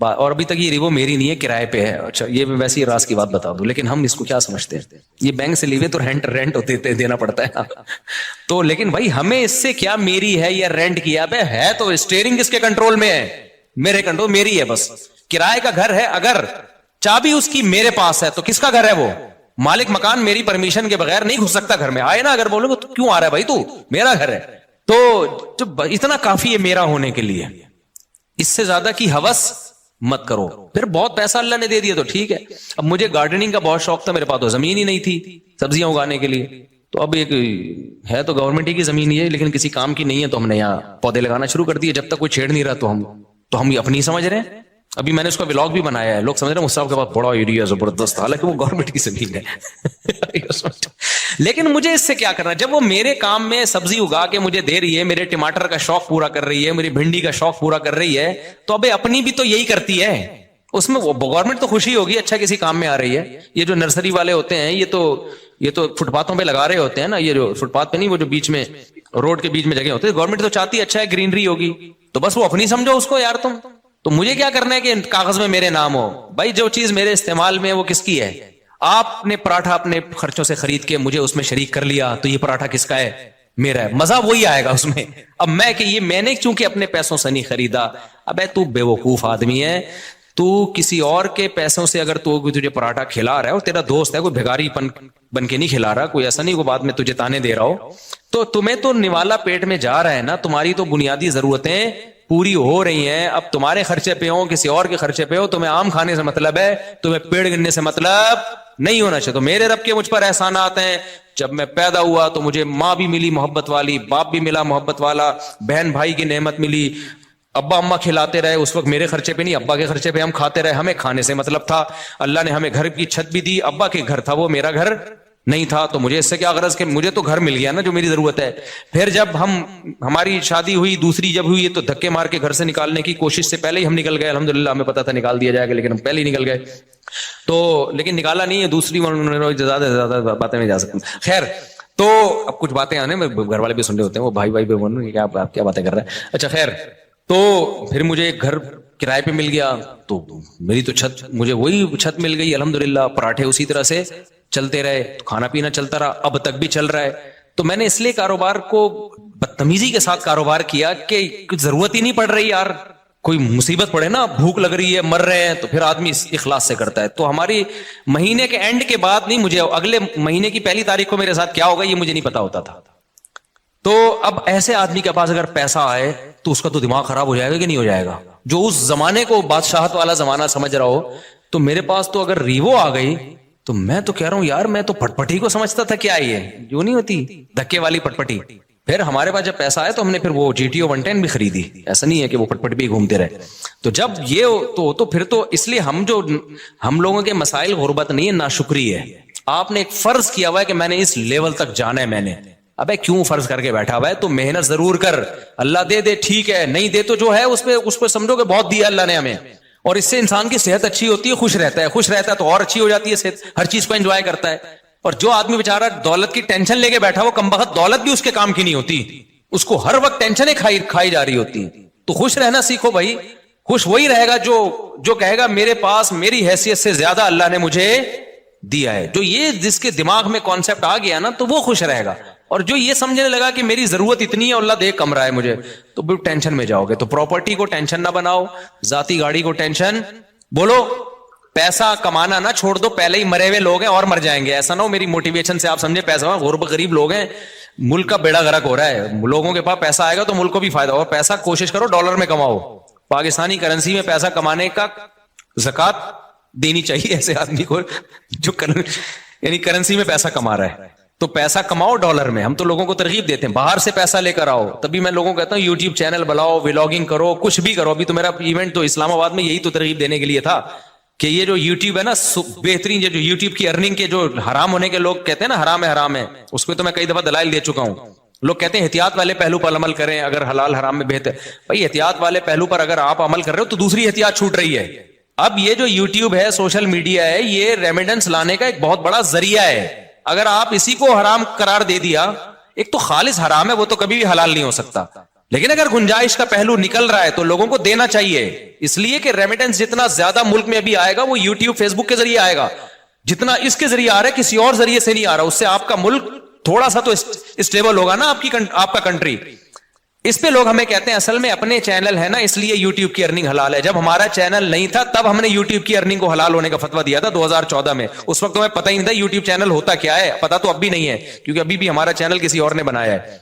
Speaker 1: اور ابھی تک یہ ریوو میری نہیں ہے کرائے پہ ہے. اچھا یہ میں ویسے ہی راز کی بات بتا دوں, لیکن ہم اس کو کیا سمجھتے ہیں, یہ بینک سے لیوے تو رینٹ ہوتے دینا پڑتا ہے تو لیکن بھائی ہمیں اس سے کیا میری ہے یا رینٹ کیا ہے, تو اسٹیئرنگ کس کے کنٹرول میں ہے, میرے کنٹرول, میری ہے بس. کرائے کا گھر ہے, اگر چابی اس کی میرے پاس ہے تو کس کا گھر ہے, وہ مالک مکان میری پرمیشن کے بغیر نہیں گھس سکتا گھر میں. آئے نا اگر بولو گے تو کیوں آ رہا ہے بھائی, تو میرا گھر ہے. تو اتنا کافی ہے میرا ہونے کے لیے, اس سے زیادہ کی ہوس مت کرو. پھر بہت پیسہ اللہ نے دے دیا تو ٹھیک ہے. اب مجھے گارڈننگ کا بہت شوق تھا, میرے پاس تو زمین ہی نہیں تھی سبزیاں اگانے کے لیے. تو اب ایک ہے تو گورنمنٹ ہی کی زمین ہے لیکن کسی کام کی نہیں ہے, تو ہم نے یہاں پودے لگانا شروع کر دیے. جب تک کوئی چھیڑ نہیں رہا تو ہم اپنی سمجھ رہے ہیں. ابھی میں نے اس کا ولاگ بھی بنایا ہے, لوگ سمجھ رہے ہیں مصطفیٰ کے پاس بڑا ایریا زبردست, حالانکہ وہ گورنمنٹ کی زمین ہے لیکن مجھے اس سے کیا کرنا, جب وہ میرے کام میں سبزی اگا کے مجھے دے رہی ہے, میرے ٹماٹر کا شوق پورا کر رہی ہے, میری بھنڈی کا شوق پورا کر رہی ہے, تو ابھی اپنی بھی تو یہی کرتی ہے. اس میں گورنمنٹ تو خوشی ہوگی اچھا کسی کام میں آ رہی ہے. یہ جو نرسری والے ہوتے ہیں یہ تو فٹ پاتھوں پہ لگا رہے ہوتے ہیں نا, یہ جو فٹ پاتھ پہ نہیں, وہ جو بیچ میں روڈ کے بیچ میں جگہ ہوتے ہیں, گورنمنٹ تو چاہتی ہے اچھا ہے گرینری ہوگی, تو بس وہ اپنی سمجھو اس کو یار. تم تو مجھے کیا کرنا ہے کہ کاغذ میں میرے نام ہو. بھائی جو چیز میرے استعمال میں وہ کس کی ہے, آپ نے پراٹھا اپنے خرچوں سے خرید کے مجھے اس میں شریک کر لیا تو یہ پراٹھا کس کا ہے, میرا ہے. مزہ وہی آئے گا اس میں. اب میں کہ یہ میں نے چونکہ اپنے پیسوں سے نہیں خریدا, ابے تو بے وقوف آدمی ہے, تو کسی اور کے پیسوں سے اگر تو تجھے پراٹھا کھلا رہا ہے اور تیرا دوست ہے, کوئی بھگاری بن کے نہیں کھلا رہا, کوئی ایسا نہیں وہ بعد میں تجھے تانے دے رہا ہو, تو تمہیں تو نوالا پیٹ میں جا رہا ہے نا, تمہاری تو بنیادی ضرورتیں پوری ہو رہی ہیں. اب تمہارے خرچے پہ ہو کسی اور کے خرچے پہ ہو, تمہیں آم کھانے سے مطلب ہے, تمہیں پیڑ گننے سے مطلب نہیں ہونا چاہیے. تو میرے رب کے مجھ پر احسانات ہیں. جب میں پیدا ہوا تو مجھے ماں بھی ملی محبت والی, باپ بھی ملا محبت والا, بہن بھائی کی نعمت ملی, ابا اماں کھلاتے رہے, اس وقت میرے خرچے پہ نہیں ابا کے خرچے پہ ہم کھاتے رہے, ہمیں کھانے سے مطلب تھا. اللہ نے ہمیں گھر کی چھت بھی دی, ابا کے گھر تھا وہ, میرا گھر نہیں تھا. تو مجھے اس سے کیا غرض کہ مجھے تو گھر مل گیا نا جو میری ضرورت ہے. پھر جب ہماری شادی ہوئی, دوسری جب ہوئی, تو دھکے مار کے گھر سے نکالنے کی کوشش سے پہلے ہی ہم نکل گئے. الحمدللہ ہمیں پتا تھا نکال دیا جائے گا لیکن ہم پہلے ہی نکل گئے. تو لیکن نکالا نہیں ہے, دوسری زیادہ باتیں نہیں جا سکتی. خیر, تو اب کچھ باتیں آنے میں گھر والے بھی سن رہے ہوتے ہیں, وہ بھائی بھائی بولوں کہ آپ کیا باتیں کر رہے ہیں. اچھا خیر, تو پھر مجھے ایک گھر کرائے پہ مل گیا, تو میری تو چھت, مجھے وہی چھت مل گئی الحمدللہ, پراٹھے اسی طرح سے چلتے رہے, کھانا پینا چلتا رہا, اب تک بھی چل رہا ہے. تو میں نے اس لیے کاروبار کو بدتمیزی کے ساتھ کاروبار کیا کہ کچھ ضرورت ہی نہیں پڑ رہی یار, کوئی مصیبت پڑے نا, بھوک لگ رہی ہے, مر رہے ہیں, تو پھر آدمی اخلاص سے کرتا ہے. تو ہماری مہینے کے اینڈ کے بعد نہیں, مجھے اگلے مہینے کی پہلی تاریخ کو میرے ساتھ کیا ہوگا یہ مجھے نہیں پتا ہوتا تھا. تو اب ایسے آدمی کے پاس اگر پیسہ آئے تو اس کا تو دماغ خراب ہو جائے گا کہ نہیں ہو جائے گا, جو اس زمانے کو بادشاہت والا زمانہ سمجھ رہا ہو. تو میرے پاس تو اگر ریوو آ گئی تو میں تو کہہ رہا ہوں یار, میں تو پٹپٹی کو سمجھتا تھا کیا یہ جو نہیں ہوتی دھکے والی پٹپٹی. پھر ہمارے پاس جب پیسہ آیا تو ہم نے پھر وہ GTO 110 بھی خریدی, ایسا نہیں ہے کہ وہ پٹپٹ بھی گھومتے رہے. تو جب یہ تو پھر تو اس لیے ہم لوگوں کے مسائل غربت نہیں ہے, ناشکری ہے. آپ نے ایک فرض کیا ہوا ہے کہ میں نے اس لیول تک جانا ہے, میں نے, ابے کیوں فرض کر کے بیٹھا ہوا ہے, تو محنت ضرور کر, اللہ دے دے ٹھیک ہے, نہیں دے تو جو ہے اس پہ سمجھو کہ بہت دیا اللہ نے ہمیں, اور اس سے انسان کی صحت اچھی ہوتی ہے, خوش رہتا ہے تو اور اچھی ہو جاتی ہے صحت, ہر چیز کو انجوائے کرتا ہے. اور جو آدمی بیچارہ دولت کی ٹینشن لے کے بیٹھا, وہ کمبخت دولت بھی اس کے کام کی نہیں ہوتی, اس کو ہر وقت ٹینشنیں کھائی جا رہی ہوتی. تو خوش رہنا سیکھو بھائی, خوش وہی رہے گا جو کہے گا میرے پاس میری حیثیت سے زیادہ اللہ نے مجھے دیا ہے. جو یہ جس کے دماغ میں کانسیپٹ آ گیا نا, تو وہ خوش رہے گا. اور جو یہ سمجھنے لگا کہ میری ضرورت اتنی ہے, اللہ دے کم رہا ہے مجھے, تو بھی ٹینشن میں جاؤ گے. تو پراپرٹی کو ٹینشن نہ بناؤ, ذاتی گاڑی کو ٹینشن, بولو پیسہ کمانا نہ چھوڑ دو, پہلے ہی مرے ہوئے لوگ ہیں اور مر جائیں گے. ایسا نہ ہو میری موٹیویشن سے آپ سمجھے پیسہ غریب لوگ ہیں, ملک کا بیڑا غرق ہو رہا ہے, لوگوں کے پاس پیسہ آئے گا تو ملک کو بھی فائدہ ہوگا. پیسہ کوشش کرو ڈالر میں کماؤ, پاکستانی کرنسی میں پیسہ کمانے کا زکات دینی چاہیے ایسے آدمی کو جو یعنی کرنسی میں پیسہ کما رہا ہے. تو پیسہ کماؤ ڈالر میں. ہم تو لوگوں کو ترغیب دیتے ہیں باہر سے پیسہ لے کر آؤ, تبھی میں لوگوں کو کہتا ہوں یوٹیوب چینل بناؤ, ولاگنگ کرو, کچھ بھی کرو. ابھی تو میرا ایونٹ تو اسلام آباد میں یہی تو ترغیب دینے کے لیے تھا کہ یہ جو یوٹیوب ہے نا, بہترین جو یوٹیوب کی ارننگ کے جو حرام ہونے کے لوگ کہتے ہیں نا حرام ہے, اس پہ تو میں کئی دفعہ دلائل دے چکا ہوں. لوگ کہتے ہیں احتیاط والے پہلو پر عمل کریں اگر حلال حرام میں بہتر. بھائی احتیاط والے پہلو پر اگر آپ عمل کر رہے ہو تو دوسری احتیاط چھوٹ رہی ہے. اب یہ جو یوٹیوب ہے, سوشل میڈیا ہے, یہ ریمیڈنس لانے کا ایک بہت بڑا ذریعہ ہے. اگر آپ اسی کو حرام قرار دے دیا, ایک تو خالص حرام ہے, وہ تو کبھی بھی حلال نہیں ہو سکتا, لیکن اگر گنجائش کا پہلو نکل رہا ہے تو لوگوں کو دینا چاہیے. اس لیے کہ ریمیڈنس جتنا زیادہ ملک میں ابھی آئے گا وہ یوٹیوب فیس بک کے ذریعے آئے گا, جتنا اس کے ذریعے آ رہا ہے کسی اور ذریعے سے نہیں آ رہا. اس سے آپ کا ملک تھوڑا سا تو اسٹیبل ہوگا نا, آپ کا کنٹری. اس پہ لوگ ہمیں کہتے ہیں اصل میں اپنے چینل ہے نا اس لیے یوٹیوب کی ارننگ حلال ہے. جب ہمارا چینل نہیں تھا تب ہم نے یوٹیوب کی ارننگ کو حلال ہونے کا فتویٰ دیا تھا 2014 میں. اس وقت تو ہمیں پتہ ہی نہیں تھا یوٹیوب چینل ہوتا کیا ہے, پتہ تو اب بھی نہیں ہے کیونکہ ابھی بھی ہمارا چینل کسی اور نے بنایا ہے,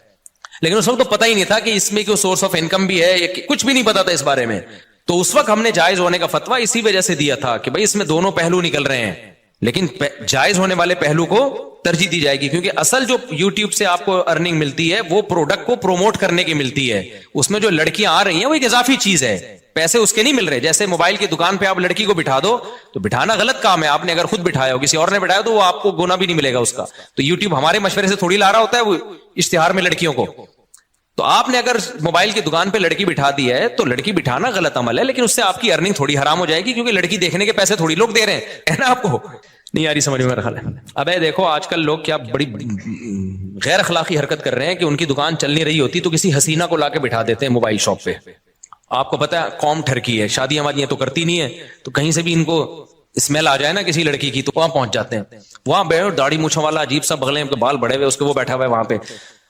Speaker 1: لیکن اس وقت تو پتہ ہی نہیں تھا کہ اس میں کوئی سورس آف انکم بھی ہے, کچھ بھی نہیں پتا تھا اس بارے میں. تو اس وقت ہم نے جائز ہونے کا فتویٰ اسی وجہ سے دیا تھا کہ بھائی اس میں دونوں پہلو نکل رہے ہیں, لیکن جائز ہونے والے پہلو کو ترجیح دی جائے گی, کیونکہ اصل جو یوٹیوب سے آپ کو ارننگ ملتی ہے وہ پروڈکٹ کو پروموٹ کرنے کی ملتی ہے. اس میں جو لڑکیاں آ رہی ہیں وہ ایک اضافی چیز ہے, پیسے اس کے نہیں مل رہے. جیسے موبائل کی دکان پہ آپ لڑکی کو بٹھا دو تو بٹھانا غلط کام ہے, آپ نے اگر خود بٹھایا ہو, کسی اور نے بٹھایا تو وہ آپ کو گنا بھی نہیں ملے گا اس کا. تو یوٹیوب ہمارے مشورے سے تھوڑی لا رہا ہوتا ہے وہ اشتہار میں لڑکیوں کو. تو آپ نے اگر موبائل کی دکان پہ لڑکی بٹھا دی ہے تو لڑکی بٹھانا غلط عمل ہے, لیکن اس سے آپ کی ارننگ تھوڑی حرام ہو جائے گی, کیونکہ لڑکی دیکھنے کے پیسے تھوڑی لوگ دے رہے ہیں نا. آپ کو نہیں آ رہی سمجھ میں میرا خیال ہے. اب دیکھو آج کل لوگ کیا بڑی غیر اخلاقی حرکت کر رہے ہیں کہ ان کی دکان چل نہیں رہی ہوتی تو کسی حسینہ کو لا کے بٹھا دیتے ہیں موبائل شاپ پہ. آپ کو پتا ہے قوم ٹھرکی ہے, شادیاں وادیاں تو کرتی نہیں ہے, تو کہیں سے بھی ان کو اسمیل آ جائے نا کسی لڑکی کی تو وہاں پہنچ جاتے ہیں. وہاں بیٹھو داڑھی مونچھوں والا عجیب سا بغلیں بال بڑے ہوئے اس کے وہ بیٹھا ہوا ہے وہاں پہ,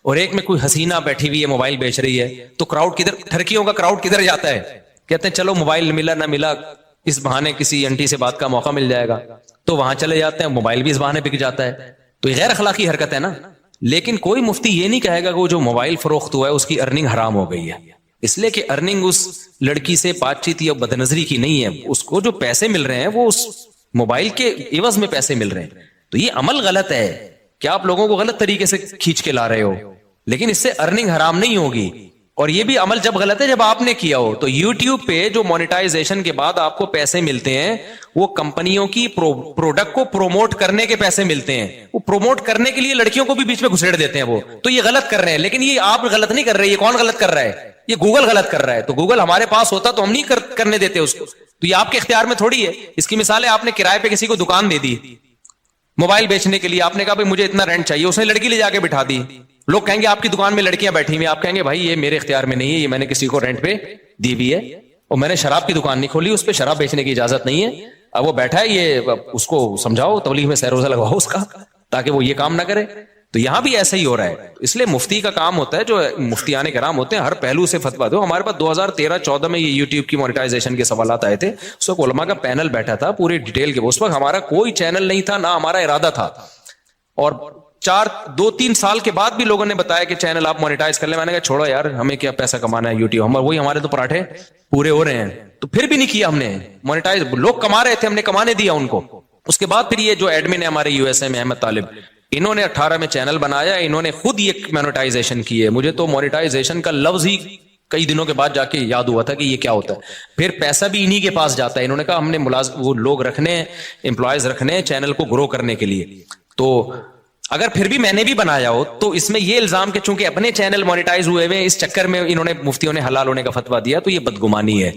Speaker 1: اور ایک میں کوئی حسینہ بیٹھی ہوئی ہے موبائل بیچ رہی ہے. تو کراؤڈ کدھر, ٹھرکیوں کا کراؤڈ کدھر جاتا ہے, کہتے ہیں چلو موبائل ملا نہ ملا اس بہانے کسی انٹی سے بات کا موقع مل جائے گا, تو وہاں چلے جاتے ہیں, موبائل بھی اس بہانے بک جاتا ہے. تو یہ غیر اخلاقی حرکت ہے نا. لیکن کوئی مفتی یہ نہیں کہے گا کہ وہ جو موبائل فروخت ہوا ہے اس کی ارننگ حرام ہو گئی ہے, اس لیے کہ ارننگ اس لڑکی سے بات چیت یا بدنظری کی نہیں ہے. اس کو جو پیسے مل رہے ہیں وہ اس موبائل کے عوض میں پیسے مل رہے ہیں. تو یہ عمل غلط ہے کہ آپ لوگوں کو غلط طریقے سے کھینچ کے لا رہے ہو, لیکن اس سے ارننگ حرام نہیں ہوگی. اور یہ بھی عمل جب غلط ہے جب آپ نے کیا ہو. تو یوٹیوب پہ جو مونیٹائزیشن کے بعد آپ کو پیسے ملتے ہیں وہ کمپنیوں کی پروڈکٹ کو پروموٹ کرنے کے پیسے ملتے ہیں. وہ پروموٹ کرنے کے لیے لڑکیوں کو بھی بیچ میں گھسیڑ دیتے ہیں وہ. تو یہ غلط کر رہے ہیں, لیکن یہ آپ غلط نہیں کر رہے, یہ کون غلط کر رہا ہے, یہ گوگل غلط کر رہا ہے. تو گوگل ہمارے پاس ہوتا تو ہم نہیں کرنے دیتے اس کو. تو یہ آپ کے اختیار میں تھوڑی ہے. اس کی مثال ہے آپ نے کرائے پہ کسی کو دکان دے دی, موبائل بیچنے کے لیے آپ نے کہا بھائی مجھے اتنا رینٹ چاہیے, اس نے لڑکی لے جا کے بٹھا دی. لوگ کہیں گے آپ کی دکان میں لڑکیاں بیٹھی ہوئی, آپ کہیں گے بھائی یہ میرے اختیار میں نہیں ہے, یہ میں نے کسی کو رینٹ پہ دی بھی ہے, اور میں نے شراب کی دکان نہیں کھولی, اس پہ شراب بیچنے کی اجازت نہیں ہے. اب وہ بیٹھا ہے, یہ اس کو سمجھاؤ, تبلیغ میں سیر روزہ لگواؤ اس کا, تاکہ وہ یہ کام نہ کرے. تو یہاں بھی ایسا ہی ہو رہا ہے. اس لیے مفتی کا کام ہوتا ہے, جو مفتیان کرام ہوتے ہیں, ہر پہلو سے فتویٰ دو. ہمارے پاس 2013-14 میں یہ یوٹیوب کی مونیٹائزیشن کے سوالات آئے تھے, اس وقت علماء کا پینل بیٹھا تھا پورے ڈیٹیل کے. اس وقت ہمارا کوئی چینل نہیں تھا, نہ ہمارا ارادہ تھا, اور 2-3 سال کے بعد بھی لوگوں نے بتایا کہ چینل آپ مونیٹائز کر لیں. میں نے کہا چھوڑو یار, ہمیں کیا پیسہ کمانا ہے یوٹیوب, وہی ہمارے تو پراٹھے پورے ہو رہے ہیں. تو پھر بھی نہیں کیا ہم نے مونیٹائز. لوگ کما رہے تھے, ہم نے کمانے دیا ان کو. اس کے بعد پھر یہ جو ایڈمن ہے ہمارے یو ایس اے میں, احمد طالب, انہوں نے 18 میں چینل بنایا, انہوں نے خود یہ مونیٹائزیشن کی ہے. مجھے تو مونیٹائزیشن کا لفظ ہی کئی دنوں کے بعد جا کے یاد ہوا تھا کہ یہ کیا ہوتا ہے. پھر پیسہ بھی انہی کے پاس جاتا ہے. انہوں نے کہا ہم نے وہ لوگ رکھنے, امپلائیز رکھنے چینل کو گرو کرنے کے لیے. تو اگر پھر بھی میں نے بھی بنایا ہو تو اس میں یہ الزام کہ چونکہ اپنے چینل مونیٹائز ہوئے ہوئے, اس چکر میں انہوں نے مفتیوں نے حلال ہونے کا فتویٰ دیا, تو یہ بدگمانی ہے.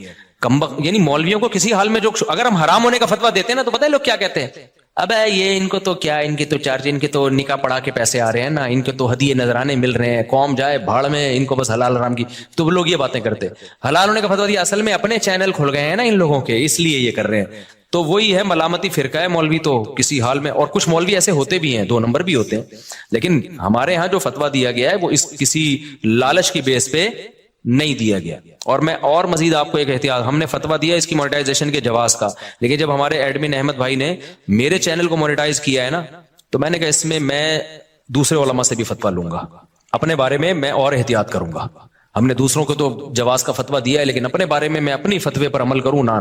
Speaker 1: یعنی مولویوں کو کسی حال میں جو, اگر ہم حرام ہونے کا فتویٰ دیتے ہیں نا, تو پتہ ہے لوگ کیا کہتے ہیں, اب یہ ان کو تو کیا, ان کے تو چارج, ان کے تو نکاح پڑھا کے پیسے آ رہے ہیں نا, ان کے تو ہدیے نذرانے مل رہے ہیں, قوم جائے بھاڑ میں, ان کو بس حلال حرام کی. تو وہ لوگ یہ باتیں کرتے حلال ہونے کا فتویٰ دیا, اصل میں اپنے چینل کھل گئے ہیں نا ان لوگوں کے, اس لیے یہ کر رہے ہیں. تو وہی ہے ملامتی فرقہ ہے مولوی تو کسی حال میں. اور کچھ مولوی ایسے ہوتے بھی ہیں, 2 نمبر بھی ہوتے ہیں, لیکن ہمارے ہاں جو فتویٰ دیا گیا ہے وہ اس کسی لالچ کی بیس پہ نہیں دیا گیا. اور میں اور مزید آپ کو ایک احتیاط, ہم نے فتویٰ دیا اس کی مونیٹائزیشن کے جواز کا, لیکن جب ہمارے ایڈمن احمد بھائی نے میرے چینل کو مونیٹائز کیا ہے نا, تو میں نے کہا اس میں دوسرے علماء سے بھی فتویٰ لوں گا, اپنے بارے میں اور احتیاط کروں گا. ہم نے دوسروں کو تو جواز کا فتویٰ دیا ہے, لیکن اپنے بارے میں اپنی فتوے پر عمل کروں نہ.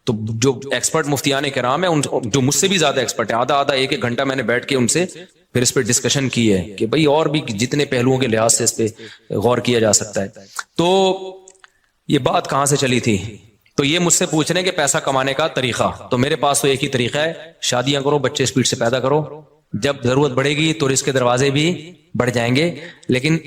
Speaker 1: تو جو ایکسپرٹ مفتیان کرام ہیں, جو مجھ سے بھی زیادہ ایکسپرٹ ہیں, آدھا 1-1 گھنٹہ میں نے بیٹھ کے ان سے پھر اس پہ ڈسکشن کی ہے کہ بھئی اور بھی جتنے پہلوؤں کے لحاظ سے اس پہ غور کیا جا سکتا ہے. تو یہ بات کہاں سے چلی تھی, تو یہ مجھ سے پوچھ رہے ہیں کہ پیسہ کمانے کا طریقہ. تو میرے پاس تو ایک ہی طریقہ ہے, شادیاں کرو, بچے اسپیڈ سے پیدا کرو, جب ضرورت بڑھے گی تو رزق کے دروازے بھی بڑھ جائیں گے. لیکن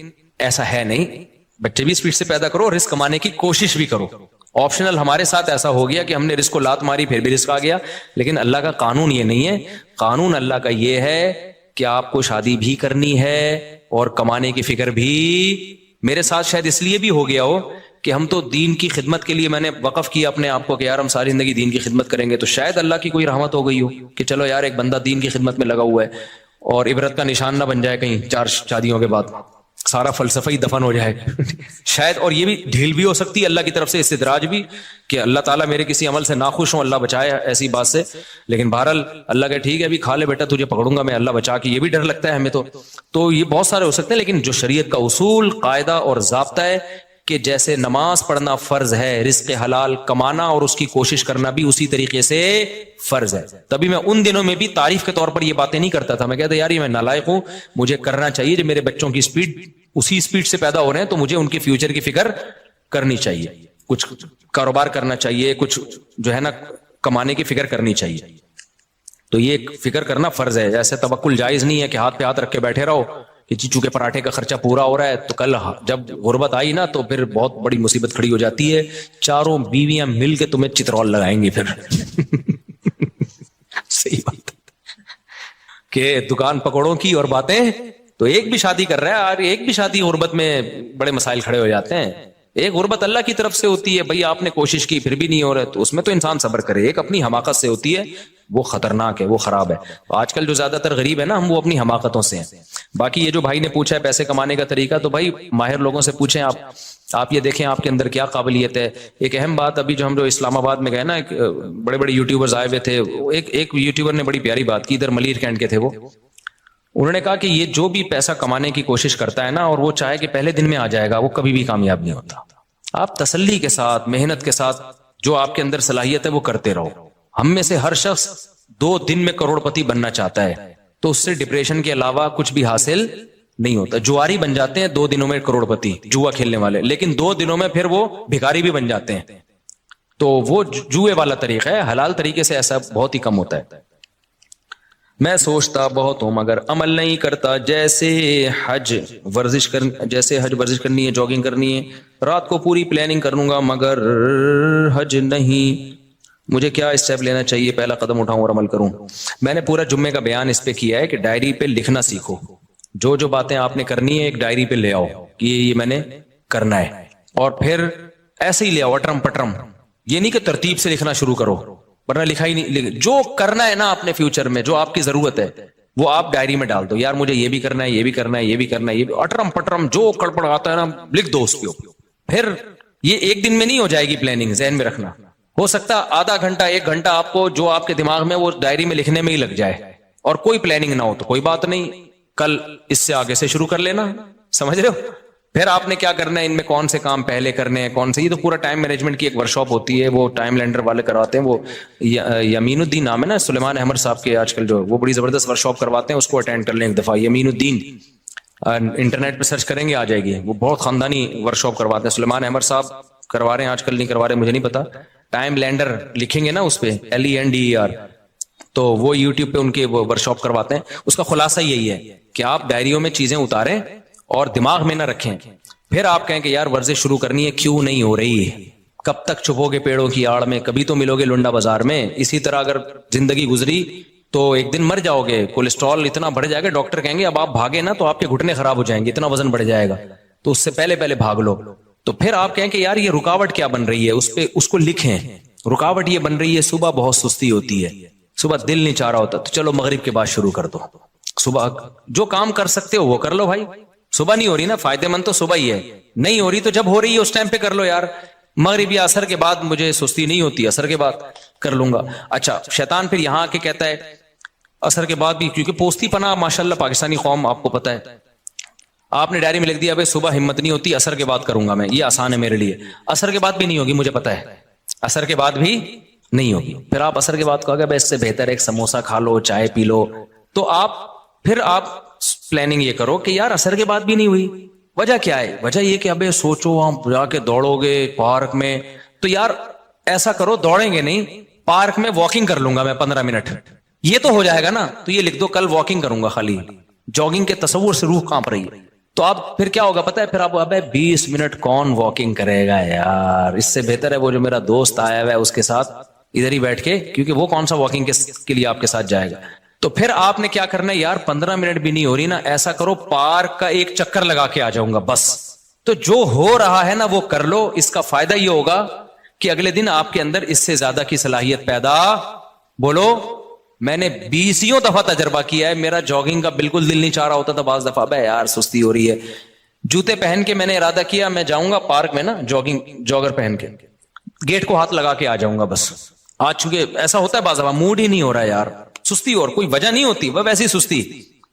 Speaker 1: ایسا ہے نہیں, بچے بھی اسپیڈ سے پیدا کرو, رزق کمانے کی کوشش بھی کرو. آپشنل ہمارے ساتھ ایسا ہو گیا کہ ہم نے رزق کو لات ماری, پھر بھی رزق آ گیا. لیکن اللہ کا قانون یہ نہیں ہے. قانون اللہ کا یہ ہے کہ آپ کو شادی بھی کرنی ہے اور کمانے کی فکر بھی. میرے ساتھ شاید اس لیے بھی ہو گیا ہو کہ ہم تو دین کی خدمت کے لیے, میں نے وقف کیا اپنے آپ کو کہ یار ہم ساری زندگی دین کی خدمت کریں گے, تو شاید اللہ کی کوئی رحمت ہو گئی ہو کہ چلو یار ایک بندہ دین کی خدمت میں لگا ہوا ہے, اور عبرت کا نشان نہ بن جائے کہیں 4 شادیوں کے بعد سارا فلسفہ ہی دفن ہو جائے شاید. اور یہ بھی ڈھیل بھی ہو سکتی ہے اللہ کی طرف سے, استدراج بھی, کہ اللہ تعالیٰ میرے کسی عمل سے ناخوش ہوں, اللہ بچائے ایسی بات سے. لیکن بہرحال اللہ کہ ٹھیک ہے ابھی کھا لے بیٹا, تجھے پکڑوں گا میں, اللہ بچا کے, یہ بھی ڈر لگتا ہے ہمیں. تو یہ بہت سارے ہو سکتے ہیں, لیکن جو شریعت کا اصول, قاعدہ اور ضابطہ ہے کہ جیسے نماز پڑھنا فرض ہے, رزق حلال کمانا اور اس کی کوشش کرنا بھی اسی طریقے سے فرض ہے. تبھی میں ان دنوں میں بھی تعریف کے طور پر یہ باتیں نہیں کرتا تھا. میں کہتا یار یہ میں نالائق ہوں, مجھے کرنا چاہیے, جو میرے بچوں کی سپیڈ اسی سپیڈ سے پیدا ہو رہے ہیں, تو مجھے ان کے فیوچر کی فکر کرنی چاہیے, کچھ کاروبار کرنا چاہیے, کچھ جو ہے نا کمانے کی فکر کرنی چاہیے. تو یہ فکر کرنا فرض ہے. ایسے توکل جائز نہیں ہے کہ ہاتھ پہ ہاتھ رکھ کے بیٹھے رہو کہ چونکہ پراٹھے کا خرچہ پورا ہو رہا ہے, تو کل جب غربت آئی نا تو پھر بہت بڑی مصیبت کھڑی ہو جاتی ہے. 4 بیویاں مل کے تمہیں چترول لگائیں گی پھر صحیح بات کہ دکان پکوڑوں کی اور باتیں. تو ایک بھی شادی کر رہا ہے, اور ایک بھی شادی غربت میں بڑے مسائل کھڑے ہو جاتے ہیں. ایک غربت اللہ کی طرف سے ہوتی ہے, بھئی آپ نے کوشش کی پھر بھی نہیں ہو رہا, تو اس میں تو انسان صبر کرے. ایک اپنی حماقت سے ہوتی ہے, وہ خطرناک ہے, وہ خراب ہے. آج کل جو زیادہ تر غریب ہے نا, ہم وہ اپنی حماقتوں سے ہیں. باقی یہ جو بھائی نے پوچھا ہے پیسے کمانے کا طریقہ, تو بھائی ماہر لوگوں سے پوچھیں. آپ یہ دیکھیں آپ کے اندر کیا قابلیت ہے. ایک اہم بات, ابھی جو ہم اسلام آباد میں گئے نا, بڑے بڑے یوٹیوبرز آئے ہوئے تھے. ایک یوٹیوبر نے بڑی پیاری بات کی, ادھر ملیر کینٹ کے تھے وہ. انہوں نے کہا کہ یہ جو بھی پیسہ کمانے کی کوشش کرتا ہے نا, اور وہ چاہے کہ پہلے دن میں آ جائے گا, وہ کبھی بھی کامیاب نہیں ہوتا. آپ تسلی کے ساتھ, محنت کے ساتھ, جو آپ کے اندر صلاحیت ہے وہ کرتے رہو. ہم میں سے ہر شخص 2 دن میں کروڑ پتی بننا چاہتا ہے, تو اس سے ڈپریشن کے علاوہ کچھ بھی حاصل نہیں ہوتا. جواری بن جاتے ہیں 2 دنوں میں کروڑ پتی, جوا کھیلنے والے, لیکن 2 دنوں میں پھر وہ بھکاری بھی بن جاتے ہیں. تو وہ جوئے والا طریقہ ہے. حلال طریقے سے ایسا بہت ہی کم ہوتا ہے. میں سوچتا بہت ہوں مگر عمل نہیں کرتا. جیسے حج ورزش کرنی ہے, جاگنگ کرنی ہے, رات کو پوری پلاننگ کر لوں گا مگر حج نہیں مجھے کیا اسٹیپ لینا چاہیے, پہلا قدم اٹھاؤں اور عمل کروں. میں نے پورا جمعے کا بیان اس پہ کیا ہے کہ ڈائری پہ لکھنا سیکھو. جو جو باتیں آپ نے کرنی ہے ایک ڈائری پہ لے آؤ کہ یہ میں نے کرنا ہے, اور پھر ایسے ہی لے آؤ اٹرم پٹرم. یہ نہیں کہ ترتیب سے لکھنا شروع کرو ورنہ لکھا ہی نہیں. جو کرنا ہے نا اپنے فیوچر میں, جو آپ کی ضرورت ہے وہ آپ ڈائری میں ڈال دو. یار مجھے یہ بھی کرنا ہے, یہ بھی کرنا ہے, یہ بھی کرنا ہے, یہ بھی, اٹرم پٹرم جو کڑپڑ آتا ہے نا لکھ دو اس پہ. پھر یہ ایک دن میں نہیں ہو جائے گی پلاننگ, ذہن میں رکھنا. ہو سکتا آدھا گھنٹہ ایک گھنٹہ آپ کو جو آپ کے دماغ میں وہ ڈائری میں لکھنے میں ہی لگ جائے, اور کوئی پلاننگ نہ ہو تو کوئی بات نہیں, کل اس سے آگے سے شروع کر لینا. سمجھ رہے ہو؟ پھر آپ نے کیا کرنا ہے, ان میں کون سے کام پہلے کرنے ہیں, کون سے, یہ تو پورا ٹائم مینجمنٹ کی ایک ورکشاپ ہوتی ہے, وہ ٹائم لینڈر والے کرواتے ہیں. وہ یمین الدین نام ہے نا سلیمان احمد صاحب کے آج کل, جو وہ بڑی زبردست ورکشاپ کرواتے ہیں, اس کو اٹینڈ کر لیں ایک دفعہ. یمین الدین انٹرنیٹ پہ سرچ کریں گے آ جائے گی. وہ بہت خاندانی ورکشاپ کرواتے ہیں. سلیمان احمد صاحب کروا رہے ہیں آج کل, نہیں کروا رہے مجھے نہیں پتا. ٹائم لینڈر لکھیں گے نا اس پہ LENDER, تو وہ یوٹیوب پہ ان کے وہ ورکشاپ کرواتے ہیں. اس کا خلاصہ یہی ہے کہ آپ ڈائریوں میں چیزیں اتاریں اور دماغ میں نہ رکھیں. پھر آپ کہیں کہ یار ورزش شروع کرنی ہے, کیوں نہیں ہو رہی, کب تک چھپو گے پیڑوں کی آڑ میں, کبھی تو ملو گے لنڈا بازار میں. اسی طرح اگر زندگی گزری تو ایک دن مر جاؤ گے. کولیسٹرول اتنا بڑھ جائے گا, ڈاکٹر کہیں گے اب آپ بھاگے نا تو آپ کے گھٹنے خراب ہو جائیں گے, اتنا وزن بڑھ جائے گا, تو اس سے پہلے پہلے بھاگ لو. تو پھر آپ کہیں کہ یار یہ رکاوٹ کیا بن رہی ہے, اس پہ اس کو لکھیں. رکاوٹ یہ بن رہی ہے صبح بہت سستی ہوتی ہے, صبح دل نہیں چاہ رہا ہوتا, تو چلو مغرب کے بعد شروع کر دو. صبح جو کام کر سکتے ہو وہ کر لو بھائی. صبح نہیں ہو رہی نا, فائدے مند تو صبح ہی ہے. نہیں ہو رہی تو جب ہو رہی ہے اس ٹائم پہ کر لو یار. مغرب یا عصر کے بعد مجھے سستی نہیں ہوتی, عصر کے بعد کر لوں گا. اچھا شیطان پھر یہاں آ کے کہتا ہے عصر کے بعد بھی, کیونکہ پوستی پناہ ماشاءاللہ پاکستانی قوم آپ کو پتا ہے. آپ نے ڈائری میں لکھ دیا بھائی صبح ہمت نہیں ہوتی, عصر کے بعد کروں گا میں, یہ آسان ہے میرے لیے. عصر کے بعد بھی نہیں ہوگی مجھے پتا ہے, عصر کے بعد بھی نہیں ہوگی. پھر آپ عصر کے بعد کہو گے اس سے بہتر ہے ایک سموسہ کھا لو, چائے پی لو. تو آپ پلاننگ یہ کرو کہ یار عصر کے بعد بھی نہیں ہوئی, وجہ کیا ہے؟ وجہ یہ کہ ابے سوچو آپ جا کے دوڑو گے پارک میں, تو یار ایسا کرو دوڑیں گے نہیں, پارک میں واکنگ کر لوں گا میں 15 منٹ, یہ تو ہو جائے گا نا. تو یہ لکھ دو کل واکنگ کروں گا خالی. جاگنگ کے تصور سے روح کانپ رہی ہے. تو آپ پھر کیا ہوگا پتا ہے, پھر آپ ابے 20 منٹ کون واکنگ کرے گا یار, اس سے بہتر ہے وہ جو میرا دوست آیا ہوا ہے اس کے ساتھ ادھر ہی بیٹھ کے, کیونکہ وہ کون سا واکنگ کے لیے آپ کے ساتھ جائے گا. تو پھر آپ نے کیا کرنا ہے یار, 15 منٹ بھی نہیں ہو رہی نا, ایسا کرو پارک کا ایک چکر لگا کے آ جاؤں گا بس. تو جو ہو رہا ہے نا وہ کر لو. اس کا فائدہ یہ ہوگا کہ اگلے دن آپ کے اندر اس سے زیادہ کی صلاحیت پیدا, بولو میں نے 20 دفعہ تجربہ کیا ہے, میرا جاگنگ کا بالکل دل نہیں چاہ رہا ہوتا تھا, بعض دفعہ بھائی یار سستی ہو رہی ہے, جوتے پہن کے میں نے ارادہ کیا میں جاؤں گا پارک میں نا, جاگر پہن کے گیٹ کو ہاتھ لگا کے آ جاؤں گا بس. آج چونکہ ایسا ہوتا ہے بعض دفعہ موڈ ہی نہیں ہو رہا ہے یار, سستی, اور کوئی وجہ نہیں ہوتی, وہ ویسی سستی.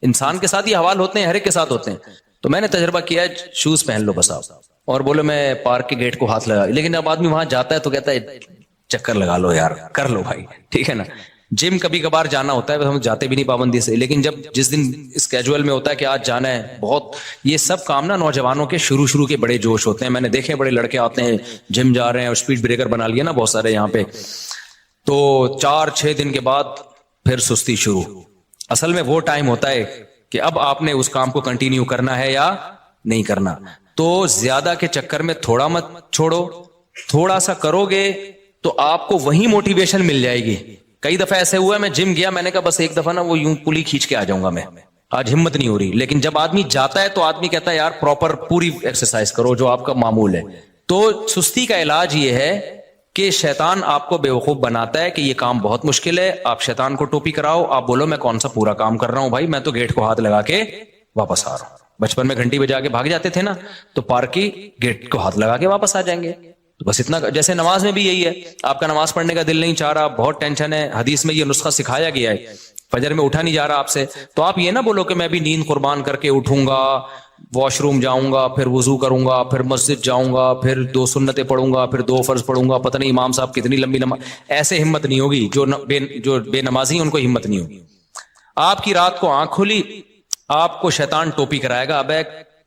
Speaker 1: انسان کے ساتھ یہ حوال ہوتے ہیں, ہر ایک کے ساتھ ہوتے ہیں. تو میں نے تجربہ کیا ہے, شوز پہن لو بس آپ, اور بولو میں پارک کے گیٹ کو ہاتھ لگا. لیکن اب آدمی وہاں جاتا ہے تو کہتا ہے چکر لگا لو یار, کر لو بھائی, ٹھیک ہے نا. جم کبھی کبھار جانا ہوتا ہے, ہم جاتے بھی نہیں پابندی سے, لیکن جس دن اسکیجول میں ہوتا ہے کہ آج جانا ہے بہت, یہ سب کام نا نوجوانوں کے شروع کے بڑے جوش ہوتے ہیں. میں نے دیکھے بڑے لڑکے آتے ہیں جم جا رہے ہیں, اور اسپیڈ بریکر بنا لیے نا بہت سارے یہاں پہ, تو 4-6 دن کے بعد پھر سستی شروع. اصل میں وہ ٹائم ہوتا ہے کہ اب آپ نے اس کام کو کنٹینیو کرنا ہے یا نہیں کرنا. تو زیادہ کے چکر میں تھوڑا مت چھوڑو, تھوڑا سا کرو گے تو آپ کو وہی موٹیویشن مل جائے گی. کئی دفعہ ایسے ہوا ہے, میں جم گیا, میں نے کہا بس ایک دفعہ نا وہ یوں پلی کھینچ کے آ جاؤں گا میں, آج ہمت نہیں ہو رہی. لیکن جب آدمی جاتا ہے تو آدمی کہتا ہے یار پراپر پوری ایکسرسائز کرو جو آپ کا معمول ہے. تو سستی کا علاج یہ ہے کہ شیطان آپ کو بیوقوف بناتا ہے کہ یہ کام بہت مشکل ہے. آپ شیطان کو ٹوپی کراؤ, آپ بولو میں کون سا پورا کام کر رہا ہوں بھائی, میں تو گیٹ کو ہاتھ لگا کے واپس آ رہا ہوں. بچپن میں گھنٹی بجا کے بھاگ جاتے تھے نا, تو پارک کی گیٹ کو ہاتھ لگا کے واپس آ جائیں گے. تو بس اتنا. جیسے نماز میں بھی یہی ہے, آپ کا نماز پڑھنے کا دل نہیں چاہ رہا, بہت ٹینشن ہے, حدیث میں یہ نسخہ سکھایا گیا ہے, فجر میں اٹھا نہیں جا رہا آپ سے, تو آپ یہ نہ بولو کہ میں بھی نیند قربان کر کے اٹھوں گا, واش روم جاؤں گا, پھر وضو کروں گا, پھر مسجد جاؤں گا, پھر 2 سنتیں پڑھوں گا, پھر 2 فرض پڑھوں گا, پتہ نہیں امام صاحب کتنی لمبی نماز. ایسے ہمت نہیں ہوگی. جو بے نمازی ان کو ہمت نہیں ہوگی. آپ کی رات کو آنکھ کھلی, آپ کو شیطان ٹوپی کرائے گا, اب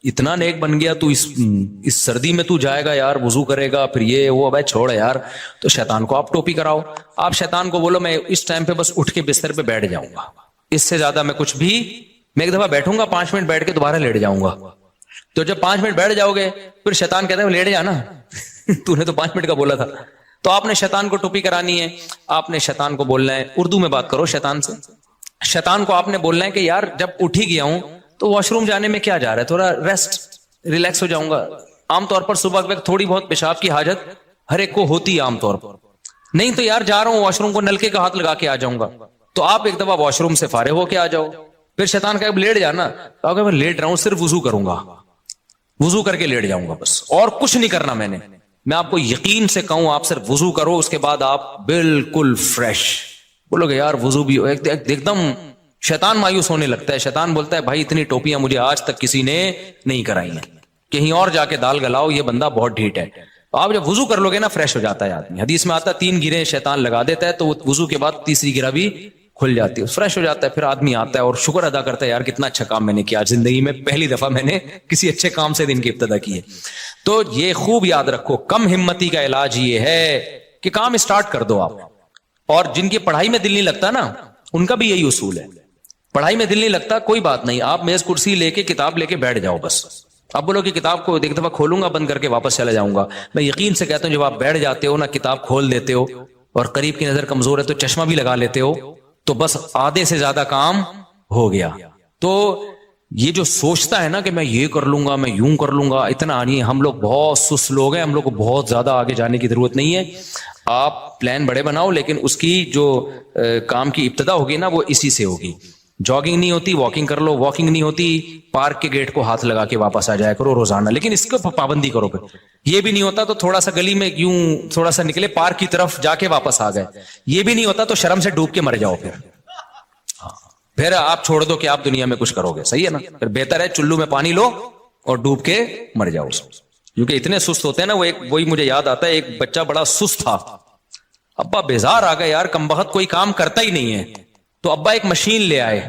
Speaker 1: اتنا نیک بن گیا تو اس سردی میں تو جائے گا یار, وضو کرے گا, پھر یہ وہ, اب چھوڑ یار. تو شیطان کو آپ ٹوپی کراؤ. آپ شیطان کو بولو میں اس ٹائم پہ بس اٹھ کے بستر پہ بیٹھ جاؤں گا, اس سے زیادہ میں کچھ بھی, میں ایک دفعہ بیٹھوں گا 5 منٹ بیٹھ کے دوبارہ لیٹ جاؤں گا. تو جب 5 منٹ بیٹھ جاؤ گے پھر شیطان کہتا ہے لیٹ جانا تو نے تو 5 منٹ کا بولا تھا. تو آپ نے شیطان کو ٹوپی کرانی ہے, آپ نے شیطان کو بولنا ہے, اردو میں بات کرو شیطان سے, شیطان کو آپ نے بولنا ہے کہ یار جب اٹھ ہی گیا ہوں تو واش روم جانے میں کیا جا رہا ہے, تھوڑا ریسٹ ریلیکس ہو جاؤں گا. عام طور پر صبح وقت تھوڑی بہت پیشاب کی حاجت ہر ایک کو ہوتی ہے عام طور پر, نہیں تو یار جا رہا ہوں واش روم کو نلکے کا ہاتھ لگا کے آ جاؤں گا. تو آپ ایک دفعہ واش روم سے فارغ ہو کے آ جاؤ. پھر شیطان کہے لیٹ جانا, کہ میں لیٹ رہا ہوں, صرف وضو کروں گا, وضو کر کے لیٹ جاؤں گا بس, اور کچھ نہیں کرنا میں نے. میں آپ کو یقین سے کہوں آپ صرف وضو کرو, اس کے بعد آپ بالکل فریش. بولو گے یار وضو بھی ایک دم, شیطان مایوس ہونے لگتا ہے. شیطان بولتا ہے بھائی اتنی ٹوپیاں مجھے آج تک کسی نے نہیں کرائی ہیں, کہیں اور جا کے دال گلاؤ, یہ بندہ بہت ڈھیٹ ہے. آپ جب وضو کر لو گے نا فریش ہو جاتا ہے آدمی. حدیث میں آتا ہے 3 گریں شیطان لگا دیتا ہے, تو وضو کے بعد تیسری گرہ بھی کھل جاتی ہے, فریش ہو جاتا ہے. پھر آدمی آتا ہے اور شکر ادا کرتا ہے یار کتنا اچھا کام میں نے کیا, زندگی میں پہلی دفعہ میں نے کسی اچھے کام سے دن کی ابتدا کی ہے. تو یہ خوب یاد رکھو, کم ہمتی کا علاج یہ ہے کہ کام اسٹارٹ کر دو آپ. اور جن کی پڑھائی میں دل نہیں لگتا نا, ان کا بھی یہی اصول ہے. پڑھائی میں دل نہیں لگتا, کوئی بات نہیں, آپ میز کرسی لے کے کتاب لے کے بیٹھ جاؤ بس. اب بولو کہ کتاب کو ایک دفعہ کھولوں گا بند کر کے واپس چلا جاؤں گا. میں یقین سے کہتا ہوں جب آپ بیٹھ جاتے ہو نا, کتاب کھول دیتے ہو, اور قریب کی نظر کمزور ہے تو چشمہ بھی لگا لیتے ہو, تو بس آدھے سے زیادہ کام ہو گیا. تو یہ جو سوچتا ہے نا کہ میں یہ کر لوں گا, میں یوں کر لوں گا, اتنا نہیں. ہم لوگ بہت سست لوگ ہیں, ہم لوگ کو بہت زیادہ آگے جانے کی ضرورت نہیں ہے. آپ پلان بڑے بناؤ, لیکن اس کی جو کام کی ابتدا ہوگی نا وہ اسی سے ہوگی. جاگنگ نہیں ہوتی واکنگ کر لو, واکنگ نہیں ہوتی پارک کے گیٹ کو ہاتھ لگا کے واپس آ جایا کرو روزانہ, لیکن اس کو پابندی کرو. پھر یہ بھی نہیں ہوتا تو تھوڑا سا گلی میں یوں تھوڑا سا نکلے, پارک کی طرف جا کے واپس آ گئے. یہ بھی نہیں ہوتا تو شرم سے ڈوب کے مر جاؤ. پھر آپ چھوڑ دو کہ آپ دنیا میں کچھ کرو گے, صحیح ہے نا. پھر بہتر ہے چلو میں پانی لو اور ڈوب کے مر جاؤ, کیونکہ اتنے سست ہوتے ہیں نا. وہی مجھے یاد آتا ہے, ایک بچہ بڑا سست تھا, ابا بیزار آ گئے یار کمبخت کوئی کام کرتا ہی نہیں ہے. تو ابا ایک مشین لے آئے.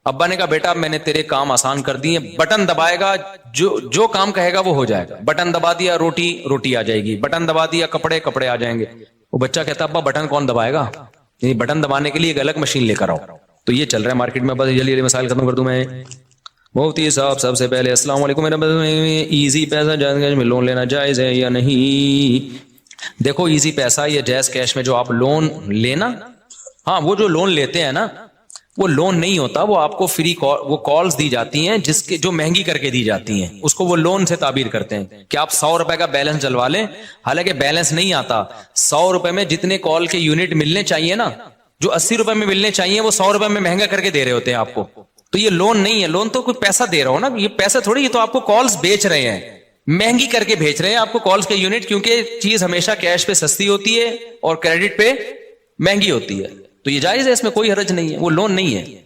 Speaker 1: ابا نے کہا بیٹا میں نے تیرے کام آسان کر دیے, بٹن دبائے گا جو کام کہے گا وہ ہو جائے گا. بٹن دبا دیا روٹی آ جائے گی, بٹن دبا دیا کپڑے آ جائیں گے. وہ بچہ کہتا ابا بٹن کون دبائے گا, یعنی بٹن دبانے کے لیے ایک الگ مشین لے کر آؤ. تو یہ چل رہا ہے مارکیٹ میں. بس جلدی مسائل ختم کر دوں میں. مفتی صاحب سب سے پہلے السلام علیکم, ایزی پیسہ میں لون لینا جائز ہے یا نہیں؟ دیکھو ایزی پیسہ یا جائز کیش میں جو آپ لون لینا, ہاں وہ جو لون لیتے ہیں نا وہ لون نہیں ہوتا, وہ آپ کو فری وہ کالز دی جاتی ہیں جس کے جو مہنگی کر کے دی جاتی ہیں, اس کو وہ لون سے تعبیر کرتے ہیں کہ آپ 100 روپے کا بیلنس ڈلوا لیں. حالانکہ بیلنس نہیں آتا, 100 روپے میں جتنے کال کے یونٹ ملنے چاہیے نا, جو 80 روپے میں ملنے چاہیے وہ 100 روپے میں مہنگا کر کے دے رہے ہوتے ہیں آپ کو. تو یہ لون نہیں ہے, لون تو کوئی پیسہ دے رہا ہو نا, یہ پیسہ تھوڑی, یہ تو آپ کو کالز بیچ رہے ہیں, مہنگی کر کے بھیج رہے ہیں آپ کو کالز کے یونٹ, کیونکہ چیز ہمیشہ کیش پہ سستی ہوتی ہے اور کریڈٹ پہ مہنگی ہوتی ہے. تو یہ جائز ہے, اس میں کوئی حرج نہیں ہے, وہ لون نہیں ہے.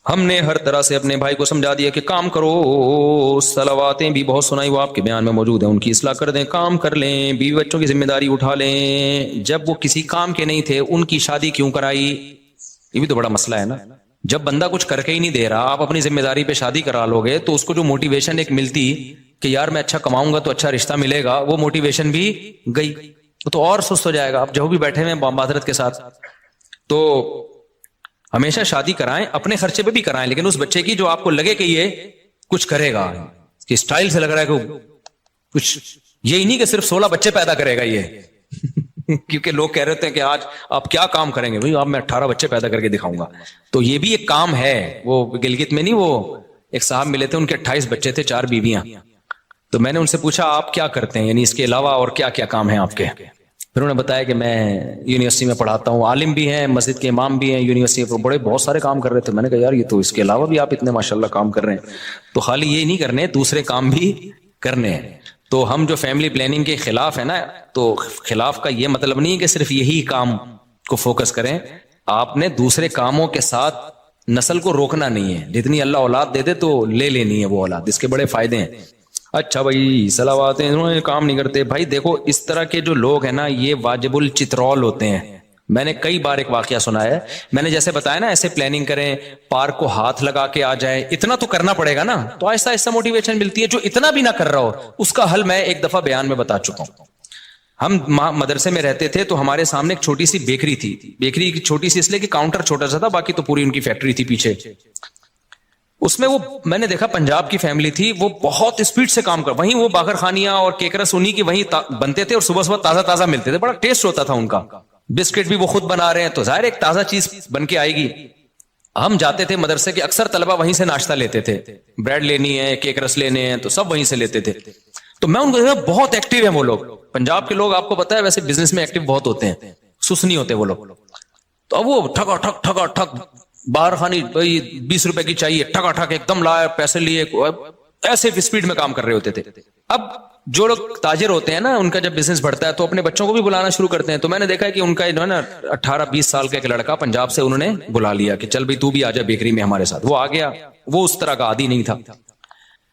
Speaker 1: ہم نے ہر طرح سے اپنے بھائی کو سمجھا دیا کہ کام کرو, صلواتیں بھی بہت سنائی, وہ آپ کے بیان میں موجود ہیں, ان کی اصلاح کر دیں, کام کر لیں, بیوی بچوں کی ذمہ داری اٹھا لیں. جب وہ کسی کام کے نہیں تھے ان کی شادی کیوں کرائی, یہ بھی تو بڑا مسئلہ ہے نا. جب بندہ کچھ کر کے ہی نہیں دے رہا, آپ اپنی ذمہ داری پہ شادی کرا لو گے تو اس کو جو موٹیویشن ایک ملتی کہ یار میں اچھا کماؤں گا تو اچھا رشتہ ملے گا, وہ موٹیویشن بھی گئی, تو اور سست ہو جائے گا. آپ جو بھی بیٹھے ہوئے معذرت کے ساتھ, تو ہمیشہ شادی کرائیں, اپنے خرچے پہ بھی کرائیں, لیکن اس بچے کی جو آپ کو لگے کہ یہ کچھ کرے گا, کہ اسٹائل سے لگ رہا ہے کہ کچھ, یہی نہیں کہ صرف 16 بچے پیدا کرے گا یہ کیونکہ لوگ کہہ رہے تھے کہ آج آپ کیا کام کریں گے, بھائی آپ میں 18 بچے پیدا کر کے دکھاؤں گا. تو یہ بھی ایک کام ہے. وہ گلگت میں نہیں, وہ ایک صاحب ملے تھے, ان کے 28 بچے تھے, 4 بیویاں. تو میں نے ان سے پوچھا آپ کیا کرتے ہیں, یعنی اس کے علاوہ اور کیا کیا کام ہیں آپ کے. پھر انہوں نے بتایا کہ میں یونیورسٹی میں پڑھاتا ہوں, عالم بھی ہیں, مسجد کے امام بھی ہیں, یونیورسٹی میں بڑے بہت سارے کام کر رہے تھے. میں نے کہا یار یہ تو اس کے علاوہ بھی آپ اتنے ماشاءاللہ کام کر رہے ہیں, تو خالی یہ نہیں کرنے, دوسرے کام بھی کرنے ہیں. تو ہم جو فیملی پلاننگ کے خلاف ہے نا, تو خلاف کا یہ مطلب نہیں کہ صرف یہی کام کو فوکس کریں, آپ نے دوسرے کاموں کے ساتھ نسل کو روکنا نہیں ہے. جتنی اللہ اولاد دے دے تو لے لینی ہے وہ اولاد, اس کے بڑے فائدے ہیں. اچھا بھائی صلوات کام نہیں کرتے. بھائی دیکھو اس طرح کے جو لوگ ہیں نا یہ واجب الچترول ہوتے ہیں. میں نے کئی بار ایک واقعہ سنا ہے, میں نے جیسے بتایا نا ایسے پلاننگ کریں, پارک کو ہاتھ لگا کے آ جائیں, اتنا تو کرنا پڑے گا نا, تو آہستہ آہستہ موٹیویشن ملتی ہے. جو اتنا بھی نہ کر رہا ہو اس کا حل میں ایک دفعہ بیان میں بتا چکا ہوں. ہم مدرسے میں رہتے تھے تو ہمارے سامنے ایک چھوٹی سی بیکری تھی. بیکری کی چھوٹی سی اس لیے کہ کاؤنٹر چھوٹا سا تھا, باقی تو پوری ان کی فیکٹری تھی پیچھے. اس میں وہ میں نے دیکھا پنجاب کی فیملی تھی, وہ بہت اسپیڈ سے کام کر, وہیں وہ باقر خانیاں اور کیکرس انہیں کی وہیں بنتے تھے اور صبح صبح تازہ تازہ ملتے تھے, بڑا ٹیسٹ ہوتا تھا ان کا. بسکٹ بھی وہ خود بنا رہے ہیں تو ظاہر ایک تازہ چیز بن کے آئے گی. ہم جاتے تھے مدرسے کے, اکثر طلبہ وہیں سے ناشتہ لیتے تھے, بریڈ لینی ہے, کیکرس لینے ہیں, تو سب وہیں سے لیتے تھے. تو میں ان کو دیکھا بہت ایکٹیو ہیں وہ لوگ. پنجاب کے لوگ آپ کو پتا ہے ویسے بزنس میں ایکٹیو بہت ہوتے ہیں, سست نہیں ہوتے وہ لوگ. تو اب وہ ٹھکا ٹھک ٹھکا ٹھک باہر خانی 20 روپے کی چاہیے, ٹھکا ٹھک ایک دم لائے, پیسے لیے, ایسے اسپیڈ میں کام کر رہے ہوتے تھے. اب جو لوگ تاجر ہوتے ہیں نا, ان کا جب بزنس بڑھتا ہے تو اپنے بچوں کو بھی بلانا شروع کرتے ہیں. تو میں نے دیکھا کہ ان کا جو ہے نا 18-20 سال کا ایک لڑکا پنجاب سے انہوں نے بلا لیا کہ چل بھائی تو بھی آ جا بیکری میں ہمارے ساتھ. وہ آ گیا, وہ اس طرح کا عادی نہیں تھا.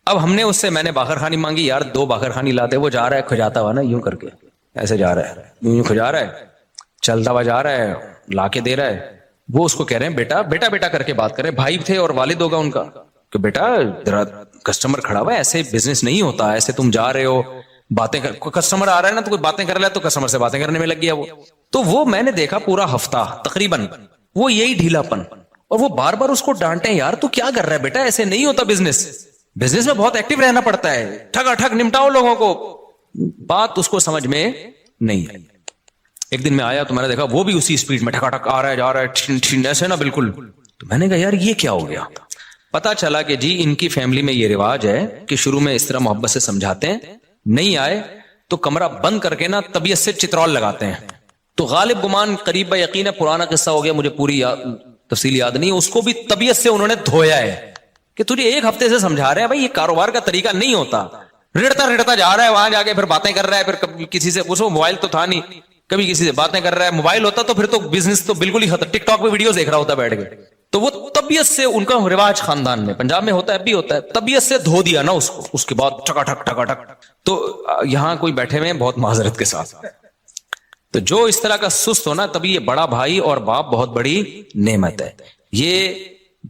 Speaker 1: اب ہم نے اس سے, میں نے باقر خانی مانگی, یار 2 باقر خانی لاتے. وہ جا رہا ہے کھجاتا ہوا نا یوں کر کے, ایسے جا رہا ہے, یوں کھجا رہا ہے, چلتا ہوا جا رہا ہے, لا کے دے رہا ہے. وہ اس کو کہہ رہے ہیں بیٹا بیٹا بیٹا کر کے بات کرے. بھائی تھے اور والد ہوگا ان کا, کہ بیٹا ذرا کسٹمر کھڑا ہوا ہے, ایسے بزنس نہیں ہوتا, ایسے تم جا رہے ہو باتیں کر, کسٹمر آ رہا ہے نا تو کوئی باتیں کر رہا ہے تو کسٹمر سے باتیں کرنے میں لگ گیا وہ. تو وہ میں نے دیکھا پورا ہفتہ تقریباً وہ یہی ڈھیلا پن, اور وہ بار بار اس کو ڈانٹے, یار تو کیا کر رہا ہے بیٹا, ایسے نہیں ہوتا بزنس, بزنس میں بہت ایکٹیو رہنا پڑتا ہے, ٹھگا ٹھگ نمٹاؤ لوگوں کو. بات اس کو سمجھ میں نہیں آئی. ایک دن میں آیا تو میں نے دیکھا وہ بھی اسی اسپیڈ میں ٹھکا ٹھک آ رہا ہے, جا رہا ہے, ایسے نا بالکل. تو میں نے کہا یار یہ کیا ہو گیا. پتا چلا کہ جی ان کی فیملی میں یہ رواج ہے کہ شروع میں اس طرح محبت سے سمجھاتے ہیں, نہیں آئے تو کمرہ بند کر کے نا طبیعت سے چترول لگاتے ہیں. تو غالب گمان قریب یقین ہے پرانا قصہ ہو گیا, مجھے پوری تفصیل یاد نہیں, اس کو بھی طبیعت سے انہوں نے دھویا ہے کہ تجھے 1 ہفتے سے سمجھا رہے ہیں بھائی یہ کاروبار کا طریقہ نہیں ہوتا. رڑتا رڑتا جا رہا ہے, وہاں جا کے پھر باتیں کر رہا ہے, پھر کسی سے, اس کو موبائل تو تھا نہیں, کبھی کسی سے باتیں کر رہا ہے. موبائل ہوتا تو پھر تو بزنس تو بالکل ہی ختم, ٹک ٹاک پہ ویڈیوز دیکھ رہا ہوتا بیٹھ کے. تو وہ طبیعت سے, ان کا رواج خاندان میں پنجاب میں ہوتا ہے, اب بھی ہوتا ہے, طبیعت سے دھو دیا نا اس کو, اس کے بعد ٹھکا ٹھک ٹھکا ٹھک. تو یہاں کوئی بیٹھے ہوئے بہت معذرت کے ساتھ, تو جو اس طرح کا سست ہونا, تبھی یہ بڑا بھائی اور باپ بہت بڑی نعمت ہے. یہ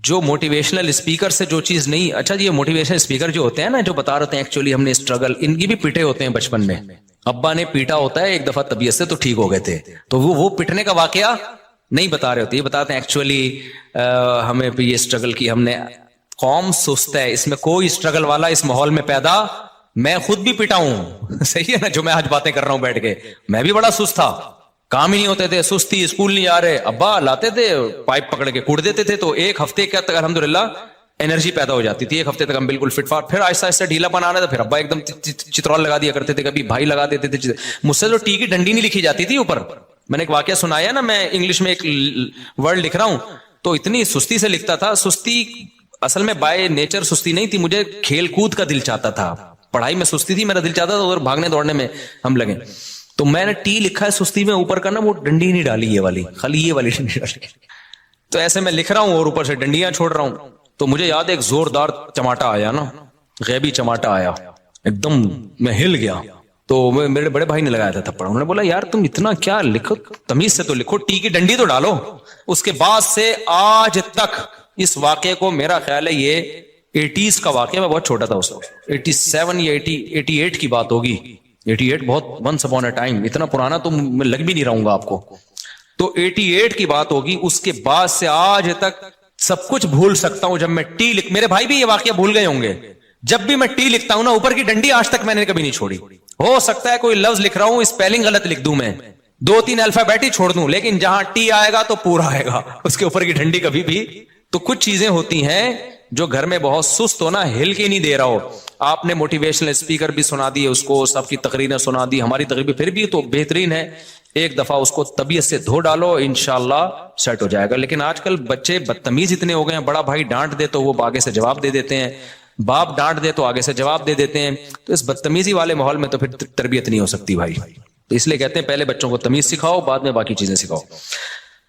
Speaker 1: جو موٹیویشنل اسپیکر سے جو چیز نہیں, اچھا یہ موٹیویشنل اسپیکر جو ہوتے ہیں نا, جو بتا رہے ہیں ایکچولی ہم نے اسٹرگل, ان کی بھی پیٹے ہوتے ہیں بچپن میں, ابا نے پیٹا ہوتا ہے ایک دفعہ طبیعت سے تو ٹھیک ہو گئے تھے, تو وہ پٹنے کا واقعہ نہیں بتا رہے ہوتے, یہ بتاتے ہیں ایکچولی ہمیں بھی یہ اسٹرگل کی, ہم نے, قوم سست ہے, اس میں کوئی اسٹرگل والا اس ماحول میں پیدا, میں خود بھی پٹا ہوں, صحیح ہے نا, جو میں آج باتیں کر رہا ہوں بیٹھ کے, میں بھی بڑا سست تھا, کام ہی نہیں ہوتے تھے, سستی, اسکول نہیں جا رہے, ابا لاتے تھے پائپ پکڑ کے کوڑ دیتے تھے, تو 1 ہفتے کا تک الحمدللہ انرجی پیدا ہو جاتی تھی, 1 ہفتے تک ہم بالکل فٹ فاٹ. پھر آہستہ آہستہ ڈھیلا پن آ رہا تھا, پھر ابا ایک دم چترول لگا دیا کرتے تھے, کبھی بھائی لگا دیتے تھے. مجھ سے تو ٹی کی ڈنڈی نہیں لکھی جاتی تھی اوپر. میں نے ایک واقعہ سنایا نا, میں انگلش میں ایک ورڈ لکھ رہا ہوں تو اتنی سستی سے لکھتا تھا. سستی اصل میں بائی نیچر سستی نہیں تھی, مجھے کھیل کود کا دل چاہتا تھا, پڑھائی میں سستی تھی, میرا دل چاہتا تھا ادھر بھاگنے دوڑنے میں ہم لگے. تو میں نے ٹی لکھا ہے سستی میں, اوپر کا نا وہ ڈنڈی نہیں ڈالی, یہ والی, خالی یہ والی ڈنڈی ڈالی. تو ایسے میں لکھ رہا ہوں اور اوپر سے ڈنڈیاں چھوڑ رہا ہوں. تو مجھے یاد ہے ایک زوردار چماٹا آیا نا, غیبی چماٹا آیا, ایک دم میں ہل گیا. تو میرے بڑے بھائی نے لگایا تھا تھپڑ, انہوں نے بولا یار تم اتنا کیا لکھو, تمیز سے تو لکھو, ٹی کی ڈنڈی تو ڈالو. اس کے بعد سے آج تک اس واقعے کو, میرا خیال ہے یہ 80s کا واقعہ, میں بہت چھوٹا تھا اس وقت, 87 یا 88 کی بات ہوگی, 88 بہت ونس اپون اے ٹائم, اتنا پرانا تو میں لگ بھی نہیں رہوں گا آپ کو. تو 88 کی بات ہوگی. اس کے بعد سے آج تک سب کچھ بھول سکتا ہوں. جب میں ٹی میرے بھائی بھی یہ واقعہ بھول گئے ہوں گے, جب بھی میں ٹی لکھتا ہوں نا, اوپر کی ڈنڈی آج تک میں نے کبھی نہیں چھوڑی. ہو سکتا ہے کوئی لفظ لکھ رہا ہوں, اسپیلنگ غلط لکھ دوں, میں 2-3 الفابیٹ ہی چھوڑ دوں, لیکن جہاں ٹی آئے گا تو پورا آئے گا, اس کے اوپر کی ڈنڈی کبھی بھی. تو کچھ چیزیں ہوتی ہیں جو گھر میں بہت سست ہونا, ہل کے نہیں دے رہا ہو. آپ نے موٹیویشنل اسپیکر بھی سنا دی, اس کو سب کی تقریریں سنا دی, ہماری تقریر پھر بھی تو بہترین ہے, ایک دفعہ اس کو طبیعت سے دھو ڈالو, انشاءاللہ سیٹ ہو جائے گا. لیکن آج کل بچے بدتمیز اتنے ہو گئے ہیں, بڑا بھائی ڈانٹ دے تو وہ آگے سے جواب دے دیتے ہیں, باپ ڈانٹ دے تو آگے سے جواب دے دیتے ہیں. تو اس بدتمیزی والے ماحول میں تو پھر تربیت نہیں ہو سکتی بھائی. تو اس لیے کہتے ہیں پہلے بچوں کو تمیز سکھاؤ, بعد میں باقی چیزیں سکھاؤ.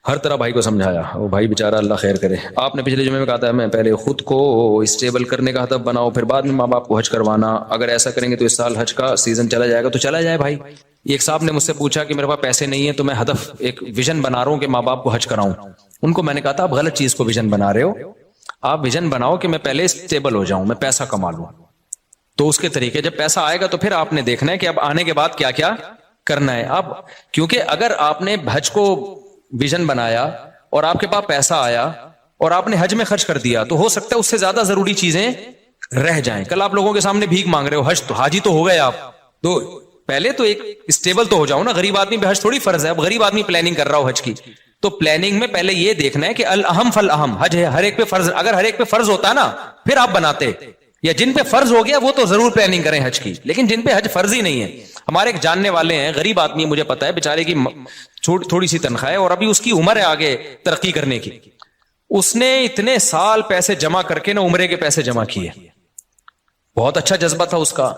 Speaker 1: ہر طرح بھائی کو سمجھایا, وہ بھائی بیچارہ اللہ خیر کرے. آپ نے پچھلے جمعے میں کہا تھا میں پہلے خود کو اسٹیبل کرنے کا ہدف بناؤ, پھر بعد میں ماں باپ کو حج کروانا. اگر ایسا کریں گے تو اس سال حج کا سیزن چلا جائے گا, تو چلا جائے بھائی. ایک صاحب نے مجھ سے پوچھا کہ میرے پاس پیسے نہیں ہیں, تو میں ہدف ایک ویژن بنا رہا ہوں کہ ماں باپ کو حج کراؤں. ان کو میں نے کہا تھا آپ غلط چیز کو ویژن بنا رہے ہو, آپ ویژن بناؤ کہ میں پہلے اسٹیبل ہو جاؤں, میں پیسہ کما لوں. تو اس کے طریقے, جب پیسہ آئے گا تو پھر آپ نے دیکھنا ہے کہ اب آنے کے بعد کیا کیا کرنا ہے. اب کیونکہ اگر آپ نے حج کو ویژن بنایا اور آپ کے پاس پیسہ آیا اور آپ نے حج میں خرچ کر دیا تو ہو سکتا ہے اس سے زیادہ ضروری چیزیں رہ جائیں. کل آپ لوگوں کے سامنے بھیک مانگ رہے ہو, حج تو حاجی تو ہو گئے آپ, تو پہلے تو ایک اسٹیبل تو ہو جاؤ نا. غریب آدمی پہ حج تھوڑی فرض ہے. اب غریب آدمی پلاننگ کر رہا ہو حج کی, تو پلاننگ میں پہلے یہ دیکھنا ہے کہ الاہم فالاہم, حج ہے ہر ایک پہ فرض. اگر ہر ایک پہ فرض ہوتا نا پھر آپ بناتے, یا جن پہ فرض ہو گیا وہ تو ضرور پلاننگ کریں حج کی, لیکن جن پہ حج فرض ہی نہیں ہے. ہمارے ایک جاننے والے ہیں, غریب آدمی, مجھے پتا ہے بیچارے کی تھوڑی سی تنخواہ ہے اور ابھی اس کی عمر ہے آگے ترقی کرنے کی. اس نے اتنے سال پیسے جمع کر کے نا عمرے کے پیسے جمع کیے, بہت اچھا جذبہ تھا اس کا.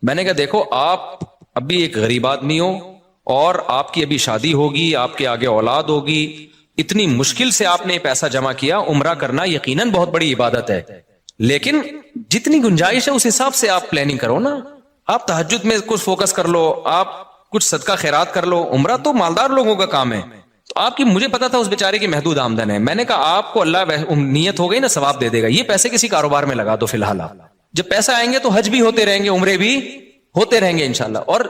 Speaker 1: میں نے کہا دیکھو آپ ابھی ایک غریب آدمی ہو اور آپ کی ابھی شادی ہوگی, آپ کے آگے اولاد ہوگی, اتنی مشکل سے آپ نے پیسہ جمع کیا. عمرہ کرنا یقیناً بہت بڑی عبادت ہے, لیکن جتنی گنجائش ہے اس حساب سے آپ پلاننگ کرو نا. آپ تہجد میں کچھ فوکس کر لو, آپ کچھ صدقہ خیرات کر لو. عمرہ تو مالدار لوگوں کا کام ہے. تو آپ کی, مجھے پتا تھا اس بیچارے کی محدود آمدن ہے. میں نے کہا آپ کو اللہ نیت ہو گئی نا ثواب دے دے گا, یہ پیسے کسی کاروبار میں لگا دو فی الحال. جب پیسہ آئیں گے تو حج بھی ہوتے رہیں گے, عمرے بھی ہوتے رہیں گے انشاءاللہ. اور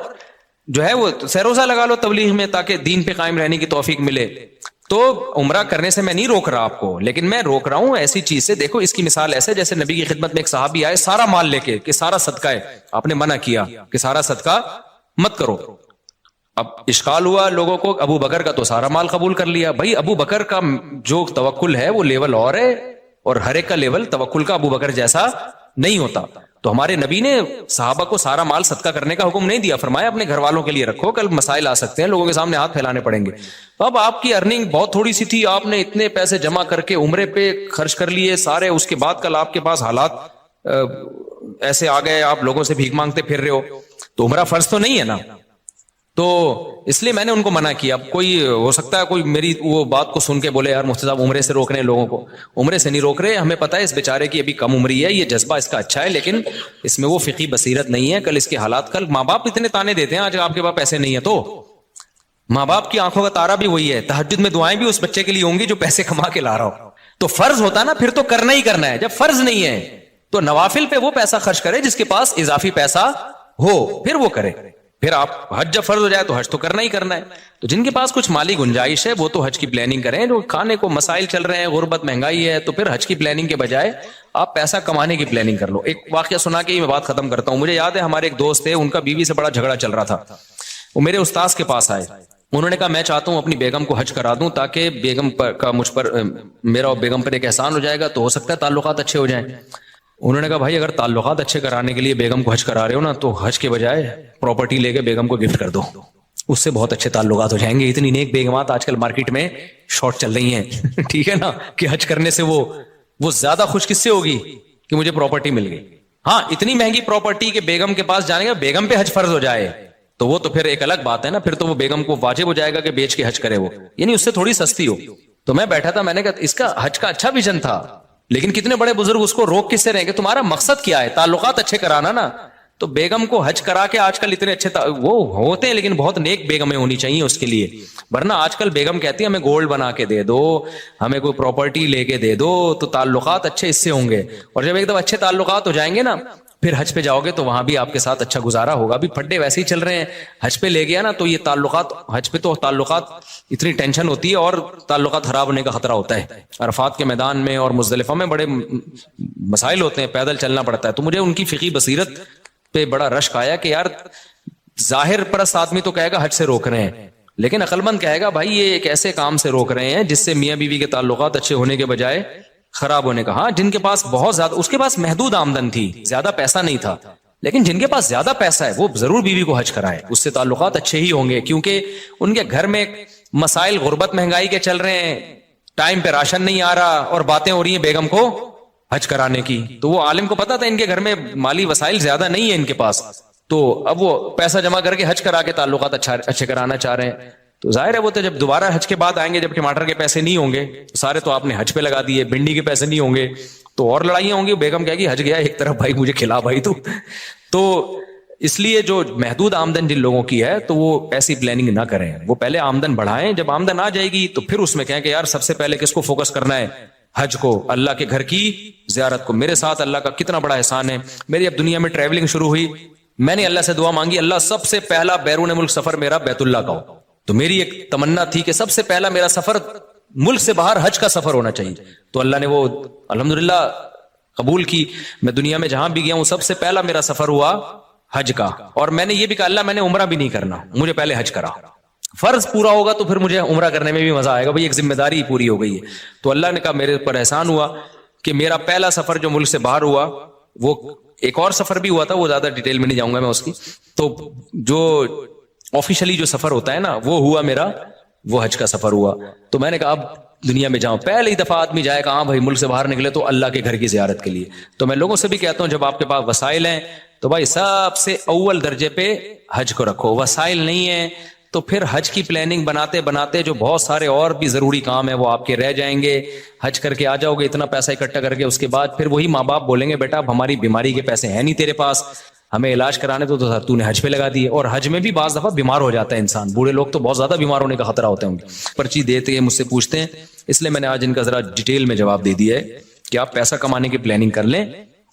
Speaker 1: جو ہے وہ سیروزہ لگا لو تبلیغ میں تاکہ دین پہ قائم رہنے کی توفیق ملے. تو عمرہ کرنے سے میں نہیں روک رہا آپ کو, لیکن میں روک رہا ہوں ایسی چیز سے. دیکھو اس کی مثال ایسے جیسے نبی کی خدمت میں ایک صحابی آئے سارا مال لے کے کہ سارا صدقہ ہے, آپ نے منع کیا کہ سارا صدقہ مت کرو. اب اشکال ہوا لوگوں کو, ابو بکر کا تو سارا مال قبول کر لیا. بھائی ابو بکر کا جو توکل ہے وہ لیول اور ہے, اور ہر ایک کا لیول توکل کا ابو بکر جیسا نہیں ہوتا. تو ہمارے نبی نے صحابہ کو سارا مال صدقہ کرنے کا حکم نہیں دیا, فرمایا اپنے گھر والوں کے لیے رکھو, کل مسائل آ سکتے ہیں, لوگوں کے سامنے ہاتھ پھیلانے پڑیں گے. اب آپ کی ارننگ بہت تھوڑی سی تھی, آپ نے اتنے پیسے جمع کر کے عمرے پہ خرچ کر لیے سارے. اس کے بعد کل آپ کے پاس حالات ایسے آ گئے, آپ لوگوں سے بھیک مانگتے پھر رہے ہو, تو عمرہ فرض تو نہیں ہے نا. تو اس لیے میں نے ان کو منع کیا. اب کوئی ہو سکتا ہے کوئی میری وہ بات کو سن کے بولے یار مفتی صاحب عمرے سے روک رہے ہیں لوگوں کو. عمرے سے نہیں روک رہے, ہمیں پتا ہے اس بیچارے کی ابھی کم عمری ہے, یہ جذبہ اس کا اچھا ہے, لیکن اس میں وہ فقہی بصیرت نہیں ہے. کل اس کے حالات, کل ماں باپ اتنے تانے دیتے ہیں, آج آپ کے پاس پیسے نہیں ہے تو ماں باپ کی آنکھوں کا تارا بھی وہی ہے. تہجد میں دعائیں بھی اس بچے کے لیے ہوں گی جو پیسے کما کے لا رہا ہو. تو فرض ہوتا نا پھر تو کرنا ہی کرنا ہے. جب فرض نہیں ہے تو نوافل پہ وہ پیسہ خرچ کرے جس کے پاس اضافی پیسہ ہو, پھر وہ کرے. پھر آپ حج جب فرض ہو جائے تو حج تو کرنا ہی کرنا ہے. تو جن کے پاس کچھ مالی گنجائش ہے وہ تو حج کی پلاننگ کریں. جو کھانے کو مسائل چل رہے ہیں, غربت مہنگائی ہے, تو پھر حج کی پلاننگ کے بجائے آپ پیسہ کمانے کی پلاننگ کر لو. ایک واقعہ سنا کے ہی میں بات ختم کرتا ہوں. مجھے یاد ہے ہمارے ایک دوست تھے, ان کا بیوی سے بڑا جھگڑا چل رہا تھا. وہ میرے استاذ کے پاس آئے, انہوں نے کہا میں چاہتا ہوں اپنی بیگم کو حج کرا دوں تاکہ بیگم کا مجھ پر, میرا اور بیگم پر ایک احسان ہو جائے گا, تو ہو سکتا ہے تعلقات اچھے ہو جائیں. انہوں نے کہا بھائی اگر تعلقات اچھے کرانے کے لیے بیگم کو حج کرا رہے ہو نا, تو حج کے بجائے پراپرٹی لے کے بیگم کو گفٹ کر دو, اس سے بہت اچھے تعلقات ہو جائیں گے. اتنی نیک بیگمات آج کل مارکیٹ میں شارٹ چل رہی ہیں ٹھیک ہے نا, کہ حج کرنے سے وہ زیادہ خوش کس سے ہوگی کہ مجھے پراپرٹی مل گئی. ہاں اتنی مہنگی پراپرٹی کہ بیگم کے پاس جانے گا, بیگم پہ حج فرض ہو جائے تو وہ تو پھر ایک الگ بات ہے نا. پھر تو وہ بیگم کو واجب ہو جائے گا کہ بیچ کے حج کرے وہ, یعنی اس سے تھوڑی سستی ہو. تو میں بیٹھا تھا, میں نے کہا اس کا حج کا اچھا ویژن تھا, لیکن کتنے بڑے بزرگ اس کو روک کس سے رہیں گے. تمہارا مقصد کیا ہے؟ تعلقات اچھے کرانا نا. تو بیگم کو حج کرا کے آج کل اتنے اچھے وہ ہوتے ہیں, لیکن بہت نیک بیگمیں ہونی چاہیے اس کے لیے. ورنہ آج کل بیگم کہتی ہے ہمیں گولڈ بنا کے دے دو, ہمیں کوئی پراپرٹی لے کے دے دو, تو تعلقات اچھے اس سے ہوں گے. اور جب ایک دم اچھے تعلقات ہو جائیں گے نا, پھر حج پہ جاؤ گے تو وہاں بھی آپ کے ساتھ اچھا گزارا ہوگا. بھی پھڈے ویسے ہی چل رہے ہیں, حج پہ لے گیا نا تو یہ تعلقات, حج پہ تو تعلقات اتنی ٹینشن ہوتی ہے اور تعلقات خراب ہونے کا خطرہ ہوتا ہے. عرفات کے میدان میں اور مزدلفہ میں بڑے مسائل ہوتے ہیں, پیدل چلنا پڑتا ہے. تو مجھے ان کی فقہی بصیرت پہ بڑا رشک آیا کہ یار ظاہر پرست آدمی تو کہے گا حج سے روک رہے ہیں, لیکن عقل مند کہے گا بھائی یہ ایک ایسے کام سے روک رہے ہیں جس سے میاں بیوی کے تعلقات اچھے ہونے کے بجائے خراب ہونے کا. ہاں جن کے پاس بہت زیادہ, اس کے پاس محدود آمدن تھی, زیادہ پیسہ نہیں تھا, لیکن جن کے پاس زیادہ پیسہ ہے وہ ضرور بیوی کو حج کرائے, اس سے تعلقات اچھے ہی ہوں گے. کیونکہ ان کے گھر میں مسائل غربت مہنگائی کے چل رہے ہیں, ٹائم پہ راشن نہیں آ رہا, اور باتیں ہو رہی ہیں بیگم کو حج کرانے کی. تو وہ عالم کو پتا تھا ان کے گھر میں مالی وسائل زیادہ نہیں ہے ان کے پاس, تو اب وہ پیسہ جمع کر کے حج کرا کے تعلقات اچھے کرانا چاہ رہے ہیں. تو ظاہر ہے وہ تو جب دوبارہ حج کے بعد آئیں گے, جب ٹماٹر کے پیسے نہیں ہوں گے, سارے تو آپ نے حج پہ لگا دیے, بھنڈی کے پیسے نہیں ہوں گے, تو اور لڑائیاں ہوں گی. بیگم کہے گی حج گیا ایک طرف, بھائی مجھے کھلا بھائی تو اس لیے جو محدود آمدن جن لوگوں کی ہے تو وہ ایسی پلاننگ نہ کریں, وہ پہلے آمدن بڑھائیں. جب آمدن آ جائے گی تو پھر اس میں کہیں کہ یار سب سے پہلے کس کو فوکس کرنا ہے؟ حج کو, اللہ کے گھر کی زیارت کو. میرے ساتھ اللہ کا کتنا بڑا احسان ہے. میری اب دنیا میں ٹریولنگ شروع ہوئی, میں نے اللہ سے دعا مانگی, اللہ سب سے پہلا بیرون ملک سفر میرا بیت اللہ کا ہو. تو میری ایک تمنا تھی کہ سب سے پہلا میرا سفر ملک سے باہر حج کا سفر ہونا چاہیے. تو اللہ نے وہ الحمدللہ قبول کی. میں دنیا میں جہاں بھی گیا ہوں سب سے پہلا میرا سفر ہوا حج کا. اور میں نے یہ بھی کہا اللہ میں نے عمرہ بھی نہیں کرنا, مجھے پہلے حج کرا. فرض پورا ہوگا تو پھر مجھے عمرہ کرنے میں بھی مزہ آئے گا, بھائی ایک ذمہ داری پوری ہو گئی ہے. تو اللہ نے کہا میرے پر احسان ہوا کہ میرا پہلا سفر جو ملک سے باہر ہوا, وہ ایک اور سفر بھی ہوا تھا, وہ زیادہ ڈیٹیل میں نہیں جاؤں گا میں اس کی. تو جو آفیشلی جو سفر ہوتا ہے نا وہ ہوا میرا, وہ حج کا سفر ہوا. تو میں نے کہا اب دنیا میں جاؤں, پہلی دفعہ آدمی جائے گا ہاں بھائی ملک سے باہر نکلے تو اللہ کے گھر کی زیارت کے لیے. تو میں لوگوں سے بھی کہتا ہوں جب آپ کے پاس وسائل ہیں تو بھائی سب سے اول درجے پہ حج کو رکھو. وسائل نہیں ہے تو پھر حج کی پلاننگ بناتے بناتے جو بہت سارے اور بھی ضروری کام ہیں وہ آپ کے رہ جائیں گے. حج کر کے آ جاؤ گے اتنا پیسہ اکٹھا کر کے, اس کے بعد پھر وہی ماں باپ بولیں گے بیٹا اب ہماری بیماری کے پیسے ہیں نہیں تیرے پاس, ہمیں علاج کرانے تو نے حج پہ لگا دیے. اور حج میں بھی بعض دفعہ بیمار ہو جاتا ہے انسان, بوڑھے لوگ تو بہت زیادہ بیمار ہونے کا خطرہ ہوتا ہے ان کو. پرچی دیتے ہیں مجھ سے پوچھتے ہیں, اس لیے میں نے آج ان کا ذرا ڈیٹیل میں جواب دے دیا ہے کہ آپ پیسہ کمانے کی پلاننگ کر لیں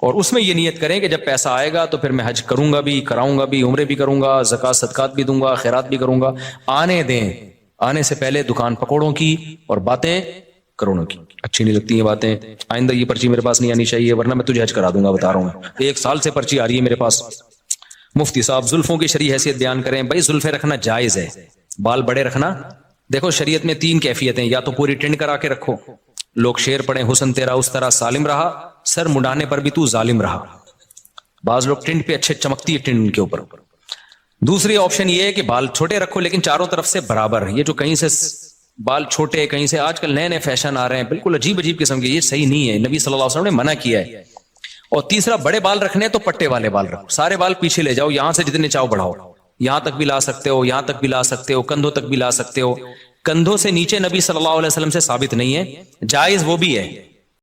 Speaker 1: اور اس میں یہ نیت کریں کہ جب پیسہ آئے گا تو پھر میں حج کروں گا بھی, کراؤں گا بھی, عمرے بھی کروں گا, زکوٰۃ صدقات بھی دوں گا, خیرات بھی کروں گا. آنے دیں, آنے سے پہلے دکان پکوڑوں کی اور باتیں کروڑوں کی. اچھی نہیں لگتی یہ باتیں, آئندہ یہ پرچی میرے پاس نہیں آنی چاہیے ورنہ میں تجھے حج کرا دوں گا, بتا رہا ہوں میں 1 سال سے پرچی آ رہی ہے میرے پاس. مفتی صاحب زلفوں کی شرعی حیثیت بیان کریں. بھائی زلفیں رکھنا جائز ہے, بال بڑے رکھنا, دیکھو شریعت میں 3 کیفیتیں, یا تو پوری ٹنڈ کرا کے رکھو, لوگ شعر پڑھیں حسن تیرا اس طرح سالم رہا, سر مڈانے پر بھی تو ظالم رہا. بعض لوگ ٹنڈ پہ اچھے چمکتی ہے ٹنڈ کے اوپر. دوسری آپشن یہ ہے کہ بال چھوٹے رکھو لیکن چاروں طرف سے برابر. یہ جو کہیں سے بال چھوٹے, کہیں سے آج کل نئے نئے فیشن آ رہے ہیں بالکل عجیب عجیب قسم کے, یہ صحیح نہیں ہے, نبی صلی اللہ علیہ وسلم نے منع کیا ہے. اور تیسرا بڑے بال رکھنے تو پٹے والے بال رکھو, سارے بال پیچھے لے جاؤ, یہاں سے جتنے چاہو بڑھاؤ, یہاں تک بھی لا سکتے ہو, یہاں تک بھی لا سکتے ہو, کندھوں تک بھی لا سکتے ہو. کندھوں سے نیچے نبی صلی اللہ علیہ وسلم سے ثابت نہیں ہے, جائز وہ بھی ہے